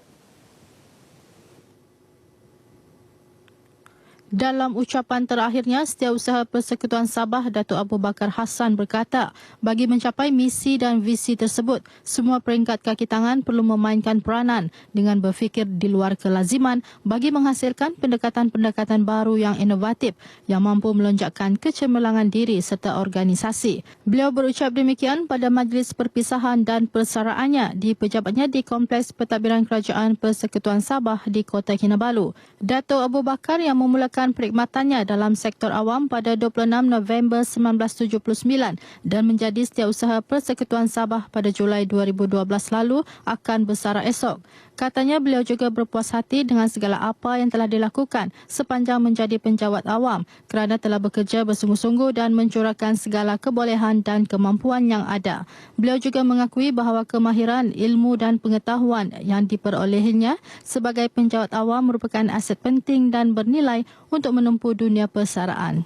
Dalam ucapan terakhirnya, Setiausaha Persekutuan Sabah Datuk Abu Bakar Hassan berkata, bagi mencapai misi dan visi tersebut, semua peringkat kaki tangan perlu memainkan peranan dengan berfikir di luar kelaziman bagi menghasilkan pendekatan-pendekatan baru yang inovatif yang mampu melonjakkan kecemerlangan diri serta organisasi. Beliau berucap demikian pada majlis perpisahan dan persaraannya di pejabatnya di Kompleks Pentadbiran Kerajaan Persekutuan Sabah di Kota Kinabalu. Datuk Abu Bakar yang memulakan meneruskan perkhidmatannya dalam sektor awam pada 26 November 1979 dan menjadi setiausaha Persekutuan Sabah pada Julai 2012 lalu akan bersara esok. Katanya beliau juga berpuas hati dengan segala apa yang telah dilakukan sepanjang menjadi penjawat awam kerana telah bekerja bersungguh-sungguh dan mencurahkan segala kebolehan dan kemampuan yang ada. Beliau juga mengakui bahawa kemahiran, ilmu dan pengetahuan yang diperolehinya sebagai penjawat awam merupakan aset penting dan bernilai untuk menempuh dunia persaraan.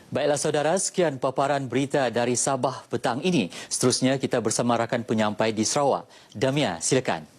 Baiklah saudara, sekian paparan berita dari Sabah petang ini. Seterusnya kita bersama rakan penyampai di Sarawak. Damia, silakan.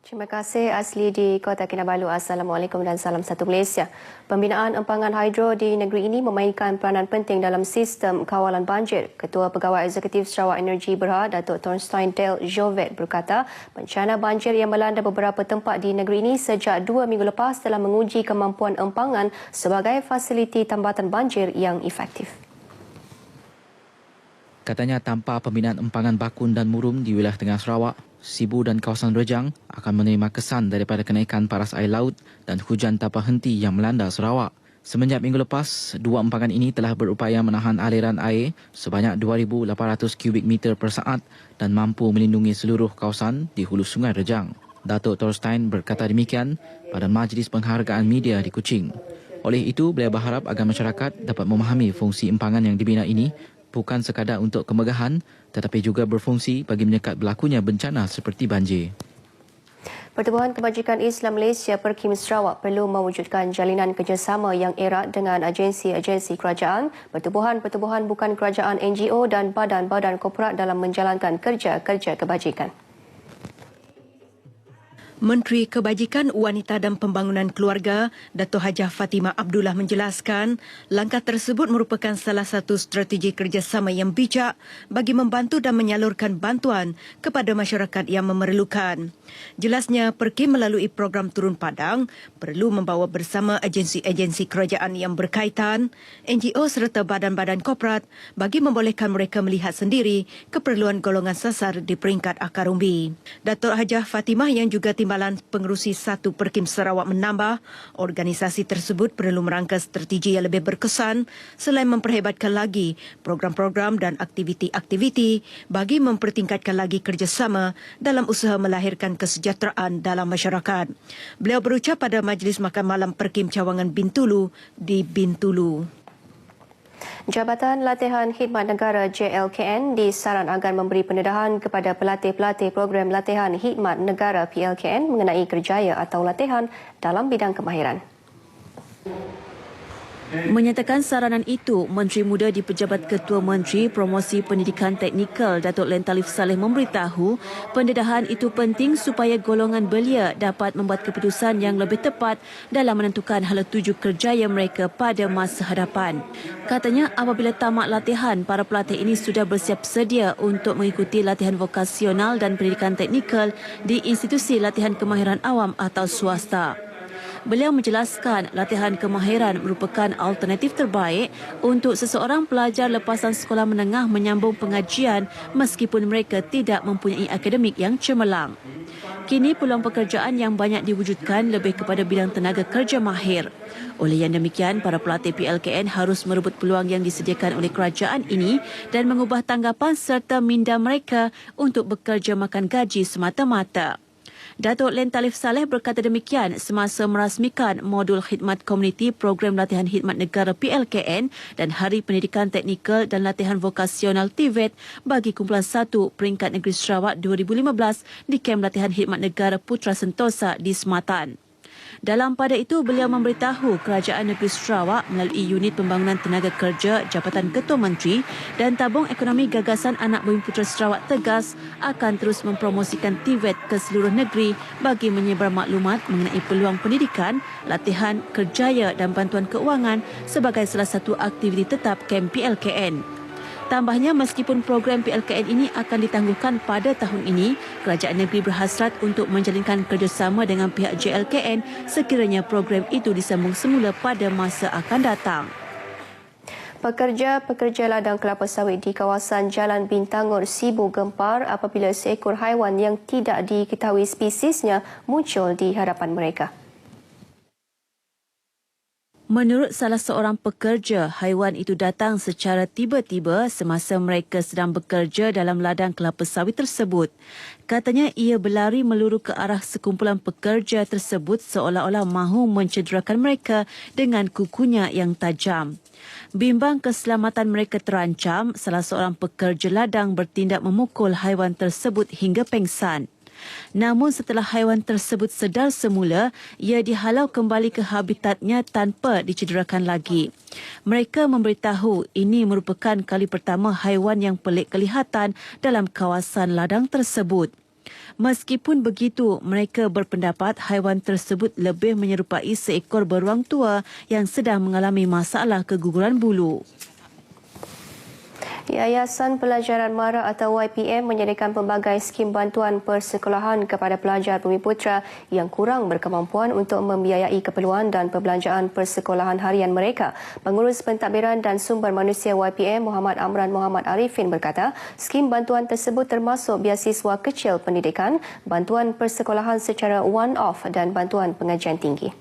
Terima kasih Asli di Kota Kinabalu. Assalamualaikum dan salam satu Malaysia. Pembinaan empangan hidro di negeri ini memainkan peranan penting dalam sistem kawalan banjir. Ketua Pegawai Eksekutif Sarawak Energy Berhad, Datuk Thornstein Dale Jovet berkata, bencana banjir yang melanda beberapa tempat di negeri ini sejak 2 minggu lepas telah menguji kemampuan empangan sebagai fasiliti tambatan banjir yang efektif. Katanya tanpa pembinaan empangan bakun dan murum di wilayah tengah Sarawak, Sibu dan kawasan Rejang akan menerima kesan daripada kenaikan paras air laut dan hujan tanpa henti yang melanda Sarawak. Semenjak minggu lepas, dua empangan ini telah berupaya menahan aliran air sebanyak 2,800 kubik meter per saat dan mampu melindungi seluruh kawasan di hulu sungai Rejang. Datuk Thorstein berkata demikian pada majlis penghargaan media di Kuching. Oleh itu, beliau berharap agar masyarakat dapat memahami fungsi empangan yang dibina ini bukan sekadar untuk kemegahan tetapi juga berfungsi bagi menyekat berlakunya bencana seperti banjir. Pertubuhan Kebajikan Islam Malaysia Perkim Sarawak perlu mewujudkan jalinan kerjasama yang erat dengan agensi-agensi kerajaan, pertubuhan-pertubuhan bukan kerajaan NGO dan badan-badan korporat dalam menjalankan kerja-kerja kebajikan. Menteri Kebajikan Wanita dan Pembangunan Keluarga, Dato' Hajah Fatimah Abdullah menjelaskan, langkah tersebut merupakan salah satu strategi kerjasama yang bijak bagi membantu dan menyalurkan bantuan kepada masyarakat yang memerlukan. Jelasnya, Perkim melalui program Turun Padang perlu membawa bersama agensi-agensi kerajaan yang berkaitan, NGO serta badan-badan korporat bagi membolehkan mereka melihat sendiri keperluan golongan sasar di peringkat akar umbi. Dato' Hajah Fatimah yang juga Timbalan Pengerusi 1 Perkim Sarawak menambah, organisasi tersebut perlu merangka strategi yang lebih berkesan selain memperhebatkan lagi program-program dan aktiviti-aktiviti bagi mempertingkatkan lagi kerjasama dalam usaha melahirkan kesejahteraan dalam masyarakat. Beliau berucap pada Majlis Makan Malam Perkim Cawangan Bintulu di Bintulu. Jabatan Latihan Khidmat Negara JLKN disaran agar memberi pendedahan kepada pelatih-pelatih program Latihan Khidmat Negara PLKN mengenai kerjaya atau latihan dalam bidang kemahiran. Menyatakan saranan itu, Menteri Muda di Pejabat Ketua Menteri Promosi Pendidikan Teknikal Datuk Len Talif Saleh memberitahu pendedahan itu penting supaya golongan belia dapat membuat keputusan yang lebih tepat dalam menentukan hala tuju kerjaya mereka pada masa hadapan. Katanya apabila tamat latihan, para pelatih ini sudah bersiap sedia untuk mengikuti latihan vokasional dan pendidikan teknikal di institusi latihan kemahiran awam atau swasta. Beliau menjelaskan latihan kemahiran merupakan alternatif terbaik untuk seseorang pelajar lepasan sekolah menengah menyambung pengajian meskipun mereka tidak mempunyai akademik yang cemerlang. Kini peluang pekerjaan yang banyak diwujudkan lebih kepada bidang tenaga kerja mahir. Oleh yang demikian, para pelatih PLKN harus merebut peluang yang disediakan oleh kerajaan ini dan mengubah tanggapan serta minda mereka untuk bekerja makan gaji semata-mata. Datuk Len Talif Saleh berkata demikian semasa merasmikan modul khidmat komuniti program latihan khidmat negara PLKN dan Hari Pendidikan Teknikal dan Latihan Vokasional TVET bagi kumpulan 1 peringkat negeri Sarawak 2015 di kem latihan khidmat negara Putra Sentosa di Sematan. Dalam pada itu, beliau memberitahu Kerajaan Negeri Sarawak melalui Unit Pembangunan Tenaga Kerja Jabatan Ketua Menteri dan Tabung Ekonomi Gagasan Anak Bumi Putera Sarawak tegas akan terus mempromosikan TVET ke seluruh negeri bagi menyebar maklumat mengenai peluang pendidikan, latihan, kerjaya dan bantuan keuangan sebagai salah satu aktiviti tetap kem PLKN. Tambahnya, meskipun program PLKN ini akan ditangguhkan pada tahun ini, kerajaan negeri berhasrat untuk menjalinkan kerjasama dengan pihak JLKN sekiranya program itu disambung semula pada masa akan datang. Pekerja-pekerja ladang kelapa sawit di kawasan Jalan Bintangor, Sibu gempar apabila seekor haiwan yang tidak diketahui spesiesnya muncul di hadapan mereka. Menurut salah seorang pekerja, haiwan itu datang secara tiba-tiba semasa mereka sedang bekerja dalam ladang kelapa sawit tersebut. Katanya ia berlari meluru ke arah sekumpulan pekerja tersebut seolah-olah mahu mencederakan mereka dengan kukunya yang tajam. Bimbang keselamatan mereka terancam, salah seorang pekerja ladang bertindak memukul haiwan tersebut hingga pengsan. Namun setelah haiwan tersebut sedar semula, ia dihalau kembali ke habitatnya tanpa dicederakan lagi. Mereka memberitahu ini merupakan kali pertama haiwan yang pelik kelihatan dalam kawasan ladang tersebut. Meskipun begitu, mereka berpendapat haiwan tersebut lebih menyerupai seekor beruang tua yang sedang mengalami masalah keguguran bulu. Yayasan Pelajaran Mara atau YPM menyediakan pelbagai skim bantuan persekolahan kepada pelajar Bumiputra yang kurang berkemampuan untuk membiayai keperluan dan perbelanjaan persekolahan harian mereka. Pengurus Pentadbiran dan Sumber Manusia YPM Muhammad Amran Muhammad Arifin berkata, skim bantuan tersebut termasuk beasiswa kecil pendidikan, bantuan persekolahan secara one-off dan bantuan pengajian tinggi.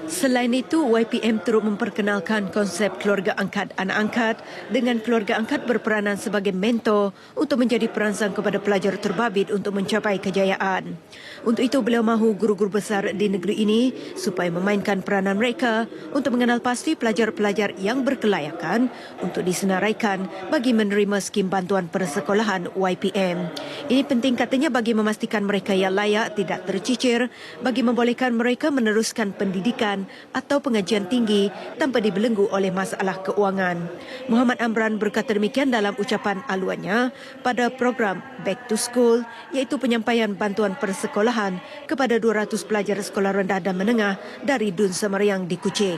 Selain itu, YPM turut memperkenalkan konsep keluarga angkat anak angkat dengan keluarga angkat berperanan sebagai mentor untuk menjadi perangsang kepada pelajar terbabit untuk mencapai kejayaan. Untuk itu, beliau mahu guru-guru besar di negeri ini supaya memainkan peranan mereka untuk mengenal pasti pelajar-pelajar yang berkelayakan untuk disenaraikan bagi menerima skim bantuan persekolahan YPM. Ini penting katanya bagi memastikan mereka yang layak tidak tercicir, bagi membolehkan mereka meneruskan pendidikan atau pengajian tinggi tanpa dibelenggu oleh masalah keuangan. Muhammad Amran berkata demikian dalam ucapan aluannya pada program Back to School, iaitu penyampaian bantuan persekolahan kepada 200 pelajar sekolah rendah dan menengah dari Dun Samariang di Kuching.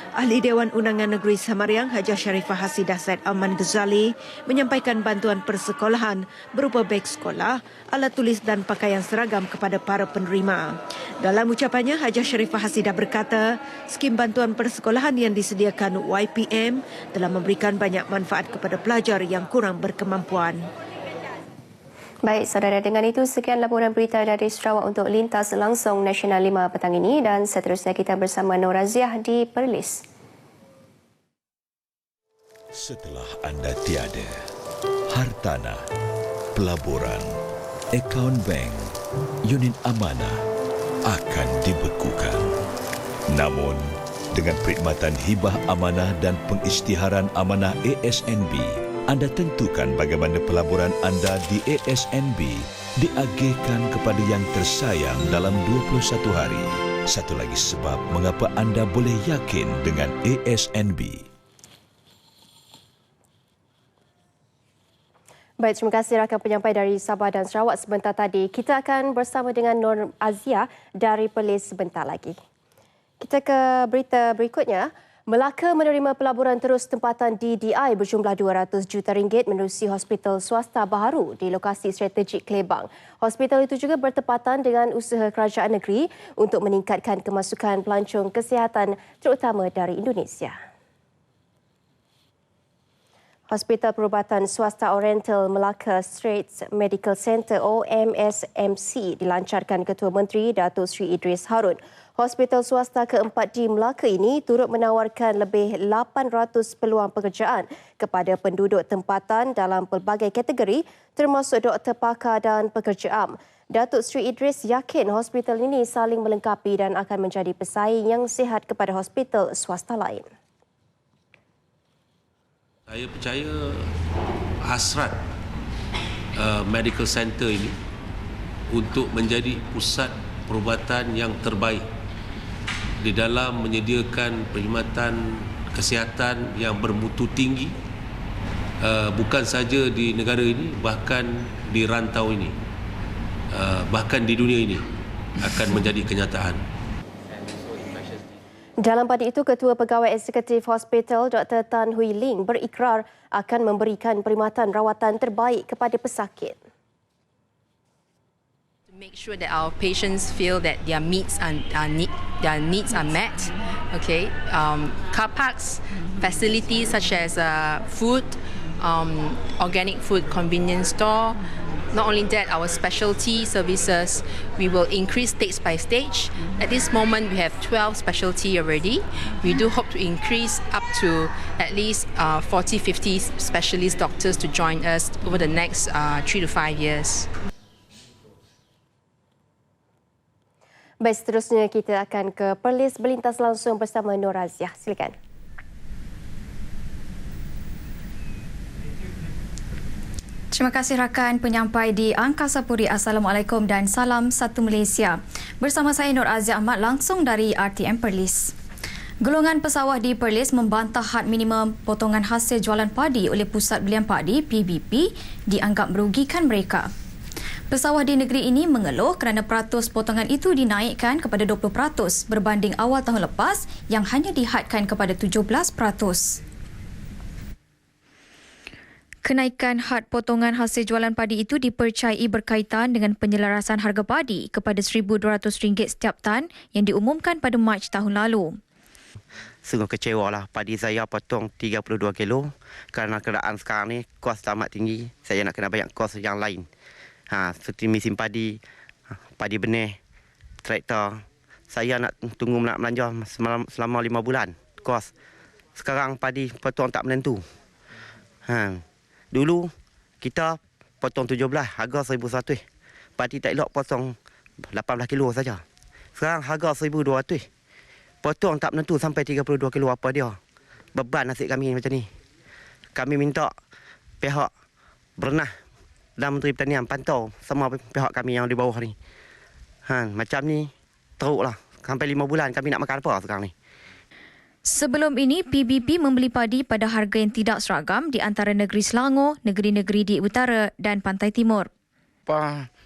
Ahli Dewan Undangan Negeri Samariang Hajah Sharifah Hasidah Said Alman Ghazali menyampaikan bantuan persekolahan berupa beg sekolah, alat tulis dan pakaian seragam kepada para penerima. Dalam ucapannya, Hajah Sharifah Hasidah berkata, skim bantuan persekolahan yang disediakan YPM telah memberikan banyak manfaat kepada pelajar yang kurang berkemampuan. Baik, saudara, dengan itu sekian laporan berita dari Sarawak untuk Lintas Langsung Nasional 5 petang ini dan seterusnya kita bersama Nur Raziah di Perlis. Setelah anda tiada, hartanah, pelaburan, akaun bank, unit amanah akan dibekukan. Namun, dengan perkhidmatan hibah amanah dan pengisytiharan amanah ASNB, anda tentukan bagaimana pelaburan anda di ASNB diagihkan kepada yang tersayang dalam 21 hari. Satu lagi sebab mengapa anda boleh yakin dengan ASNB. Baik, terima kasih rakan penyampai dari Sabah dan Sarawak sebentar tadi. Kita akan bersama dengan Nur Azia dari Perlis sebentar lagi. Kita ke berita berikutnya. Melaka menerima pelaburan terus tempatan DDI berjumlah RM200 juta menerusi hospital swasta baharu di lokasi strategik Klebang. Hospital itu juga bertepatan dengan usaha kerajaan negeri untuk meningkatkan kemasukan pelancong kesihatan terutama dari Indonesia. Hospital Perubatan Swasta Oriental Melaka Straits Medical Centre OMSMC dilancarkan Ketua Menteri Datuk Seri Idris Harun. Hospital swasta keempat di Melaka ini turut menawarkan lebih 800 peluang pekerjaan kepada penduduk tempatan dalam pelbagai kategori termasuk doktor pakar dan pekerja am. Datuk Seri Idris yakin hospital ini saling melengkapi dan akan menjadi pesaing yang sihat kepada hospital swasta lain. Saya percaya hasrat medical center ini untuk menjadi pusat perubatan yang terbaik di dalam menyediakan perkhidmatan kesihatan yang bermutu tinggi, bukan saja di negara ini, bahkan di rantau ini, bahkan di dunia ini akan menjadi kenyataan. Dalam pada itu, Ketua Pegawai Eksekutif Hospital Dr. Tan Hui Ling berikrar akan memberikan perkhidmatan rawatan terbaik kepada pesakit. Make sure that our patients feel that their needs are met. Okay, car parks, facilities such as food, organic food convenience store. Not only that, our specialty services, we will increase stage by stage. At this moment, we have 12 specialty already. We do hope to increase up to at least 40-50 specialist doctors to join us over the next 3 to 5 years. Baik, seterusnya kita akan ke Perlis berlintas langsung bersama Nur Raziah. Silakan. Terima kasih rakan penyampai di Angkasa Puri. Assalamualaikum dan salam satu Malaysia. Bersama saya Nur Raziah Ahmad langsung dari RTM Perlis. Golongan pesawah di Perlis membantah had minimum potongan hasil jualan padi oleh Pusat Belian Padi PBP dianggap merugikan mereka. Pesawah di negeri ini mengeluh kerana peratus potongan itu dinaikkan kepada 20% berbanding awal tahun lepas yang hanya dihadkan kepada 17%. Kenaikan had potongan hasil jualan padi itu dipercayai berkaitan dengan penyelarasan harga padi kepada RM1,200 setiap tan yang diumumkan pada Mac tahun lalu. Sungguh kecewa lah, padi saya potong 32 kilo kerana keadaan sekarang ni kos amat tinggi. Saya nak kena bayar kos yang lain. Seperti mesin padi, padi benih, traktor. Saya nak tunggu nak belanja selama 5 bulan kos. Sekarang padi potong tak menentu. Dulu kita potong 17, harga 1,100. Padi tak elok potong 18 kilo saja. Sekarang harga 1,200. Potong tak menentu sampai 32 kilo apa dia. Beban nasib kami macam ni. Kami minta pihak Bernah dan Menteri Pertanian pantau semua pihak kami yang di bawah ni. Macam ni teruklah. Sampai 5 bulan kami nak makan apa sekarang ni. Sebelum ini, PBP membeli padi pada harga yang tidak seragam di antara negeri Selangor, negeri-negeri di utara dan pantai timur.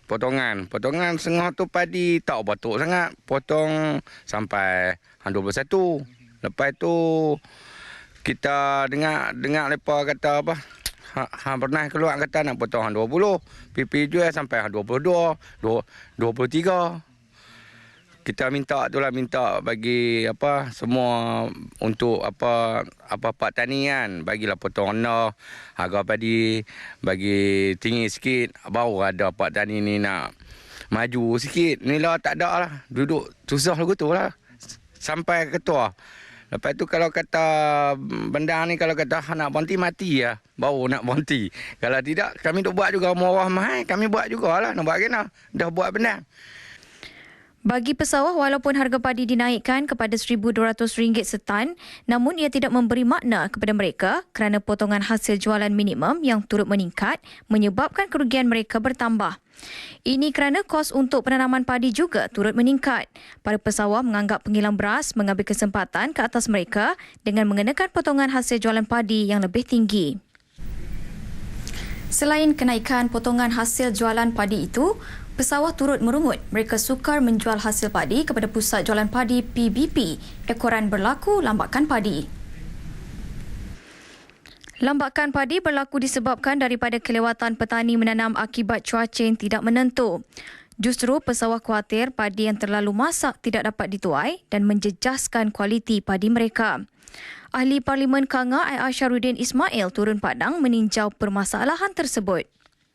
Potongan setengah tu padi tak batuk sangat. Potong sampai 21. Lepas tu kita dengar mereka kata apa? Pernah keluar kata nak potong 20. PP jual sampai 22, 23. Kita minta bagi semua untuk apa tani kan, bagilah potong rendah harga padi, bagi tinggi sikit baru ada pak tani ni nak maju sikit. Ni lah tak ada lah, duduk susah lagu tu lah sampai ketua. Lepas tu kalau kata benda ni kalau kata nak berhenti mati ya, baru nak berhenti. Kalau tidak kami duk buat juga murah mahal, kami buat jugalah, nak buat kena dah buat benar. Bagi pesawah, walaupun harga padi dinaikkan kepada RM1,200 setan, namun ia tidak memberi makna kepada mereka kerana potongan hasil jualan minimum yang turut meningkat menyebabkan kerugian mereka bertambah. Ini kerana kos untuk penanaman padi juga turut meningkat. Para pesawah menganggap pengilang beras mengambil kesempatan ke atas mereka dengan mengenakan potongan hasil jualan padi yang lebih tinggi. Selain kenaikan potongan hasil jualan padi itu, pesawah turut merungut mereka sukar menjual hasil padi kepada Pusat Jualan Padi PBP ekoran berlaku lambakan padi. Lambakan padi berlaku disebabkan daripada kelewatan petani menanam akibat cuaca yang tidak menentu. Justru pesawah khawatir padi yang terlalu masak tidak dapat dituai dan menjejaskan kualiti padi mereka. Ahli Parlimen Kanga Aisyarudin Ismail turun padang meninjau permasalahan tersebut.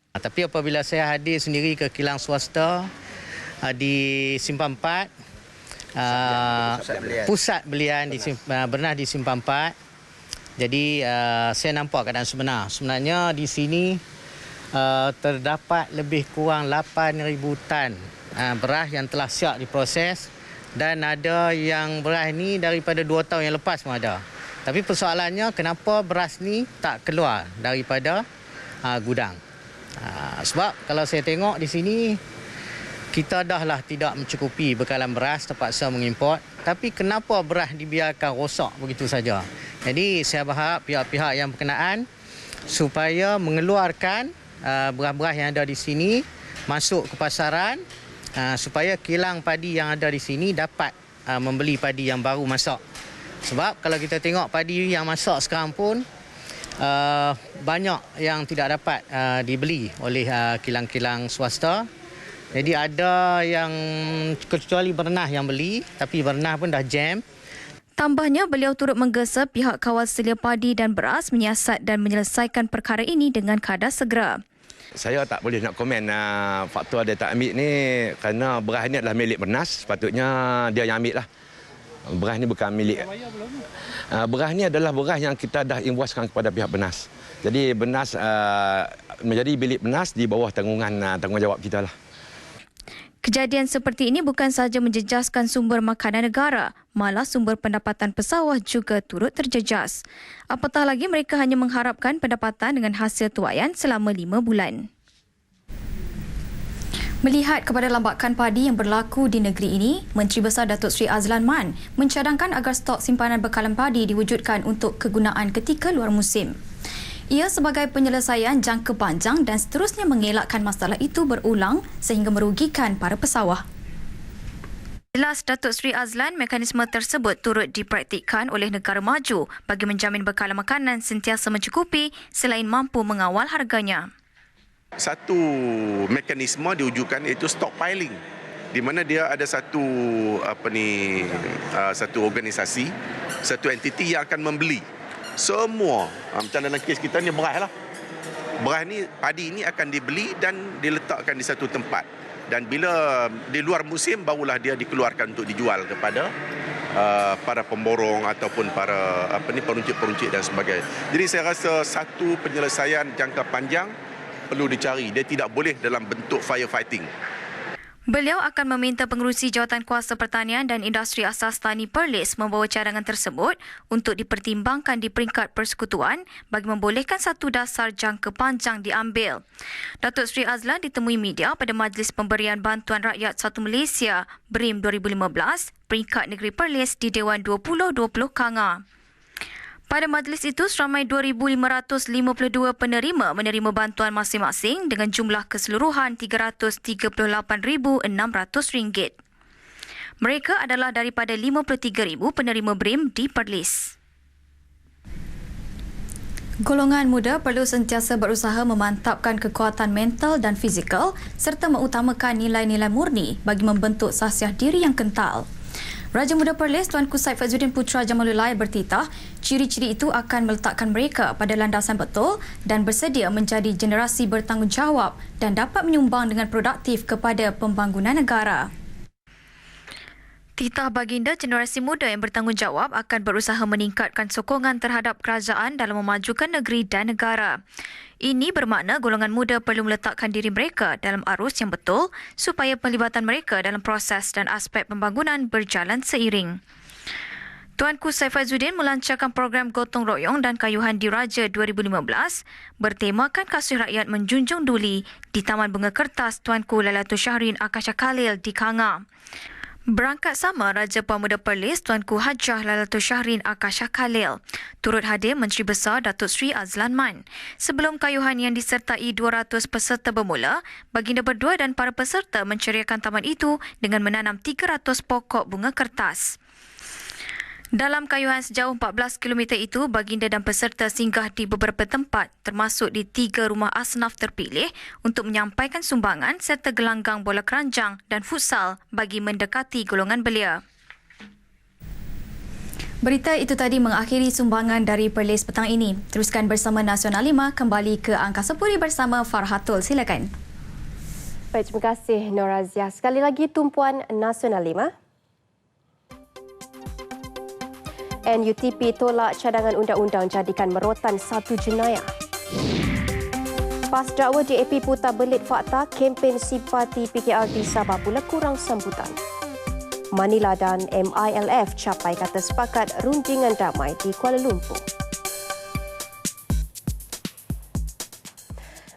Tapi apabila saya hadir sendiri ke kilang swasta di Simpang 4, pusat belian Bernah di Simpang 4, jadi saya nampak keadaan sebenar. Sebenarnya di sini terdapat lebih kurang 8,000 tan beras yang telah siap diproses dan ada yang beras ni daripada 2 tahun yang lepas pun ada. Tapi persoalannya kenapa beras ni tak keluar daripada gudang. Sebab kalau saya tengok di sini kita dahlah tidak mencukupi bekalan beras, terpaksa mengimport. Tapi kenapa beras dibiarkan rosak begitu saja? Jadi saya berharap pihak-pihak yang berkenaan supaya mengeluarkan beras-beras yang ada di sini masuk ke pasaran supaya kilang padi yang ada di sini dapat membeli padi yang baru masak. Sebab kalau kita tengok padi yang masak sekarang pun banyak yang tidak dapat dibeli oleh kilang-kilang swasta Jadi ada yang kecuali Bernah yang beli, tapi Bernah pun dah jam. Tambahnya, beliau turut menggesa pihak kawal selia padi dan beras menyiasat dan menyelesaikan perkara ini dengan kadar segera. Saya tak boleh nak komen faktor dia tak ambil ni kerana beras ni adalah milik Bernas. Sepatutnya dia yang ambil lah. Beras ni bukan milik. Beras ni adalah beras yang kita dah invoicekan kepada pihak Bernas. Jadi Bernas menjadi milik Bernas di bawah tanggungjawab kita lah. Kejadian seperti ini bukan sahaja menjejaskan sumber makanan negara, malah sumber pendapatan pesawah juga turut terjejas. Apatah lagi mereka hanya mengharapkan pendapatan dengan hasil tuaian selama 5 bulan. Melihat kepada lambakan padi yang berlaku di negeri ini, Menteri Besar Datuk Seri Azlan Man mencadangkan agar stok simpanan bekalan padi diwujudkan untuk kegunaan ketika luar musim. Ia sebagai penyelesaian jangka panjang dan seterusnya mengelakkan masalah itu berulang sehingga merugikan para pesawah. Jelas Datuk Seri Azlan, mekanisme tersebut turut dipraktikkan oleh negara maju bagi menjamin bekalan makanan sentiasa mencukupi selain mampu mengawal harganya. Satu mekanisme diwujudkan iaitu stockpiling, di mana dia ada satu organisasi, satu entiti yang akan membeli semua, macam dalam kes kita ni beras lah. Beras ni, padi ni akan dibeli dan diletakkan di satu tempat. Dan bila di luar musim, barulah dia dikeluarkan untuk dijual kepada para pemborong ataupun para peruncit-peruncit dan sebagainya. Jadi saya rasa satu penyelesaian jangka panjang perlu dicari. Dia tidak boleh dalam bentuk firefighting. Beliau akan meminta pengerusi Jawatan Kuasa Pertanian dan Industri Asas Tani Perlis membawa cadangan tersebut untuk dipertimbangkan di peringkat persekutuan bagi membolehkan satu dasar jangka panjang diambil. Datuk Seri Azlan ditemui media pada Majlis Pemberian Bantuan Rakyat Satu Malaysia BRIM 2015 peringkat negeri Perlis di Dewan 2020 Kanga. Pada majlis itu, seramai 2,552 penerima menerima bantuan masing-masing dengan jumlah keseluruhan RM338,600. Mereka adalah daripada 53,000 penerima BRIM di Perlis. Golongan muda perlu sentiasa berusaha memantapkan kekuatan mental dan fizikal serta mengutamakan nilai-nilai murni bagi membentuk sahsiah diri yang kental. Raja Muda Perlis Tuanku Said Fazzuddin Putra Jamalullah bertitah, ciri-ciri itu akan meletakkan mereka pada landasan betul dan bersedia menjadi generasi bertanggungjawab dan dapat menyumbang dengan produktif kepada pembangunan negara. Titah baginda generasi muda yang bertanggungjawab akan berusaha meningkatkan sokongan terhadap kerajaan dalam memajukan negeri dan negara. Ini bermakna golongan muda perlu meletakkan diri mereka dalam arus yang betul supaya pelibatan mereka dalam proses dan aspek pembangunan berjalan seiring. Tuanku Said Fazzuddin melancarkan program Gotong Royong dan Kayuhan Diraja 2015 bertemakan kasih rakyat menjunjung duli di Taman Bunga Kertas Tuanku Lailatul Syahrin Akasha Khalil di Kanga. Berangkat sama Raja Pemuda Perlis Tuanku Hajah Lailatul Syahrin Akasha Khalil. Turut hadir Menteri Besar Datuk Seri Azlan Man. Sebelum kayuhan yang disertai 200 peserta bermula, baginda berdua dan para peserta menceriakan taman itu dengan menanam 300 pokok bunga kertas. Dalam kayuhan sejauh 14 km itu, baginda dan peserta singgah di beberapa tempat termasuk di 3 rumah asnaf terpilih untuk menyampaikan sumbangan serta gelanggang bola keranjang dan futsal bagi mendekati golongan belia. Berita itu tadi mengakhiri sumbangan dari Perlis petang ini. Teruskan bersama Nasional 5 kembali ke Angkasa Puri bersama Farhatul. Silakan. Baik, terima kasih Norazia. Sekali lagi tumpuan Nasional 5. NUTP tolak cadangan undang-undang jadikan merotan satu jenayah. Pas dakwa DAP putar belit fakta, kempen simpati PKRD Sabah pula kurang sambutan. Manila dan MILF capai kata sepakat rundingan damai di Kuala Lumpur.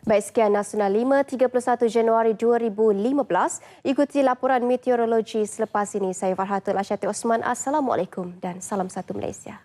Baik, sekian Nasional 5, 31 Januari 2015. Ikuti laporan meteorologi selepas ini. Saya Farhatul Asyati Osman. Assalamualaikum dan salam satu Malaysia.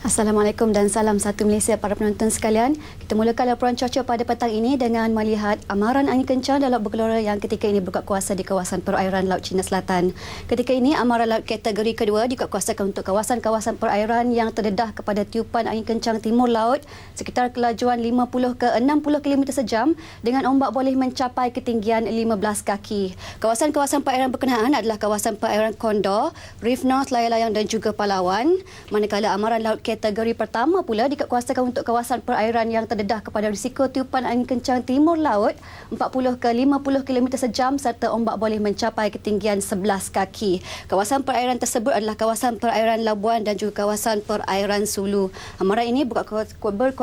Assalamualaikum dan salam satu Malaysia para penonton sekalian. Kita mulakan laporan cuaca pada petang ini dengan melihat amaran angin kencang dan laut bergelora yang ketika ini berkuat kuasa di kawasan perairan Laut Cina Selatan. Ketika ini amaran laut kategori kedua dikuatkuasakan untuk kawasan-kawasan perairan yang terdedah kepada tiupan angin kencang timur laut sekitar kelajuan 50 ke 60 km sejam dengan ombak boleh mencapai ketinggian 15 kaki. Kawasan-kawasan perairan berkenaan adalah kawasan perairan Condor, Reef North, Layang-Layang dan juga Palawan. Manakala amaran laut kategori pertama pula dikuatkuasakan untuk kawasan perairan yang terdedah kepada risiko tiupan angin kencang timur laut 40 ke 50 km sejam serta ombak boleh mencapai ketinggian 11 kaki. Kawasan perairan tersebut adalah kawasan perairan Labuan dan juga kawasan perairan Sulu. Amaran ini berkuat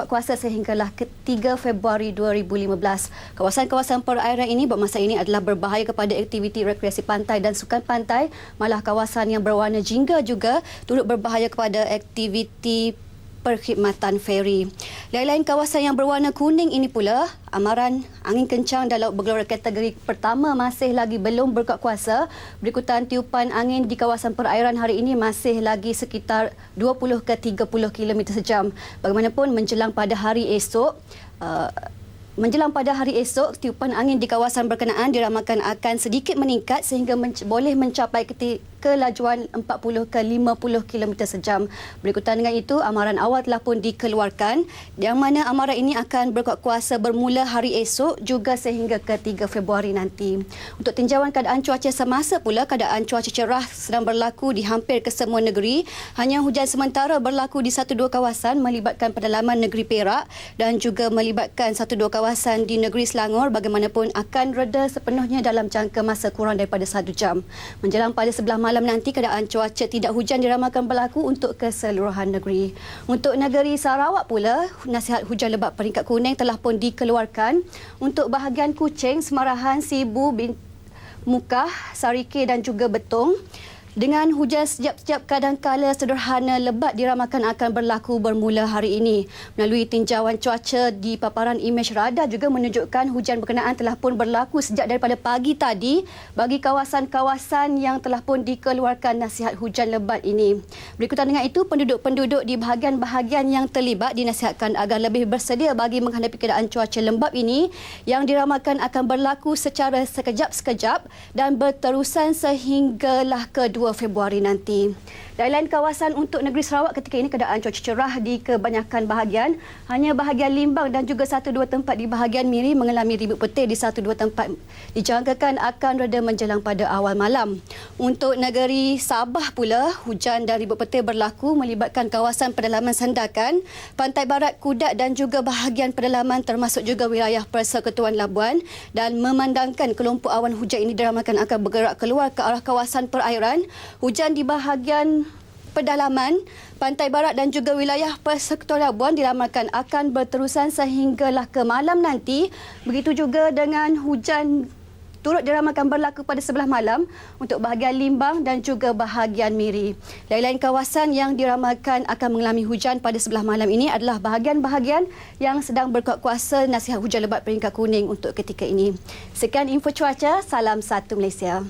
kuasa sehinggalah ke 3 Februari 2015. Kawasan-kawasan perairan ini bermasa ini adalah berbahaya kepada aktiviti rekreasi pantai dan sukan pantai, malah kawasan yang berwarna jingga juga turut berbahaya kepada aktiviti perkhidmatan feri. Lain-lain kawasan yang berwarna kuning ini pula, amaran angin kencang dan laut bergelora kategori pertama masih lagi belum berkuat kuasa. Berikutan tiupan angin di kawasan perairan hari ini masih lagi sekitar 20 ke 30 km sejam. Bagaimanapun menjelang pada hari esok, tiupan angin di kawasan berkenaan diramalkan akan sedikit meningkat sehingga boleh mencapai kelajuan 40 ke 50 km sejam. Berikutan dengan itu, amaran awal telah pun dikeluarkan yang mana amaran ini akan berkuat kuasa bermula hari esok juga sehingga ke 3 Februari nanti. Untuk tinjauan keadaan cuaca semasa pula, keadaan cuaca cerah sedang berlaku di hampir ke semua negeri. Hanya hujan sementara berlaku di 1-2 kawasan melibatkan pedalaman negeri Perak dan juga melibatkan 1-2 kawasan di negeri Selangor. Bagaimanapun akan reda sepenuhnya dalam jangka masa kurang daripada 1 jam. Menjelang pada sebelah malam nanti, keadaan cuaca tidak hujan diramalkan berlaku untuk keseluruhan negeri. Untuk negeri Sarawak pula, nasihat hujan lebat peringkat kuning telah pun dikeluarkan untuk bahagian Kuching, Semarahan, Sibu, Mukah, Sarike dan juga Betong. Dengan hujan sejap-sejap kadangkala sederhana lebat diramalkan akan berlaku bermula hari ini. Melalui tinjauan cuaca di paparan imej radar juga menunjukkan hujan berkenaan telah pun berlaku sejak daripada pagi tadi bagi kawasan-kawasan yang telah pun dikeluarkan nasihat hujan lebat ini. Berikutan dengan itu, penduduk-penduduk di bahagian-bahagian yang terlibat dinasihatkan agar lebih bersedia bagi menghadapi keadaan cuaca lembap ini yang diramalkan akan berlaku secara sekejap-sekejap dan berterusan sehinggalah ke 2 Februari nanti. Lain-lain kawasan untuk negeri Sarawak ketika ini keadaan cuaca cerah di kebanyakan bahagian. Hanya bahagian Limbang dan juga 1-2 tempat di bahagian Miri mengalami ribut petir di 1-2 tempat. Dijangkakan akan reda menjelang pada awal malam. Untuk negeri Sabah pula, hujan dan ribut petir berlaku melibatkan kawasan pedalaman Sandakan, Pantai Barat, Kudat dan juga bahagian pedalaman termasuk juga wilayah Persekutuan Labuan dan memandangkan kelompok awan hujan ini diramalkan akan bergerak keluar ke arah kawasan perairan. Hujan di bahagian pedalaman, Pantai Barat dan juga wilayah Persekutuan Labuan diramalkan akan berterusan sehinggalah ke malam nanti. Begitu juga dengan hujan turut diramalkan berlaku pada sebelah malam untuk bahagian Limbang dan juga bahagian Miri. Lain-lain kawasan yang diramalkan akan mengalami hujan pada sebelah malam ini adalah bahagian-bahagian yang sedang berkuat kuasa nasihat hujan lebat peringkat kuning untuk ketika ini. Sekian info cuaca, salam satu Malaysia.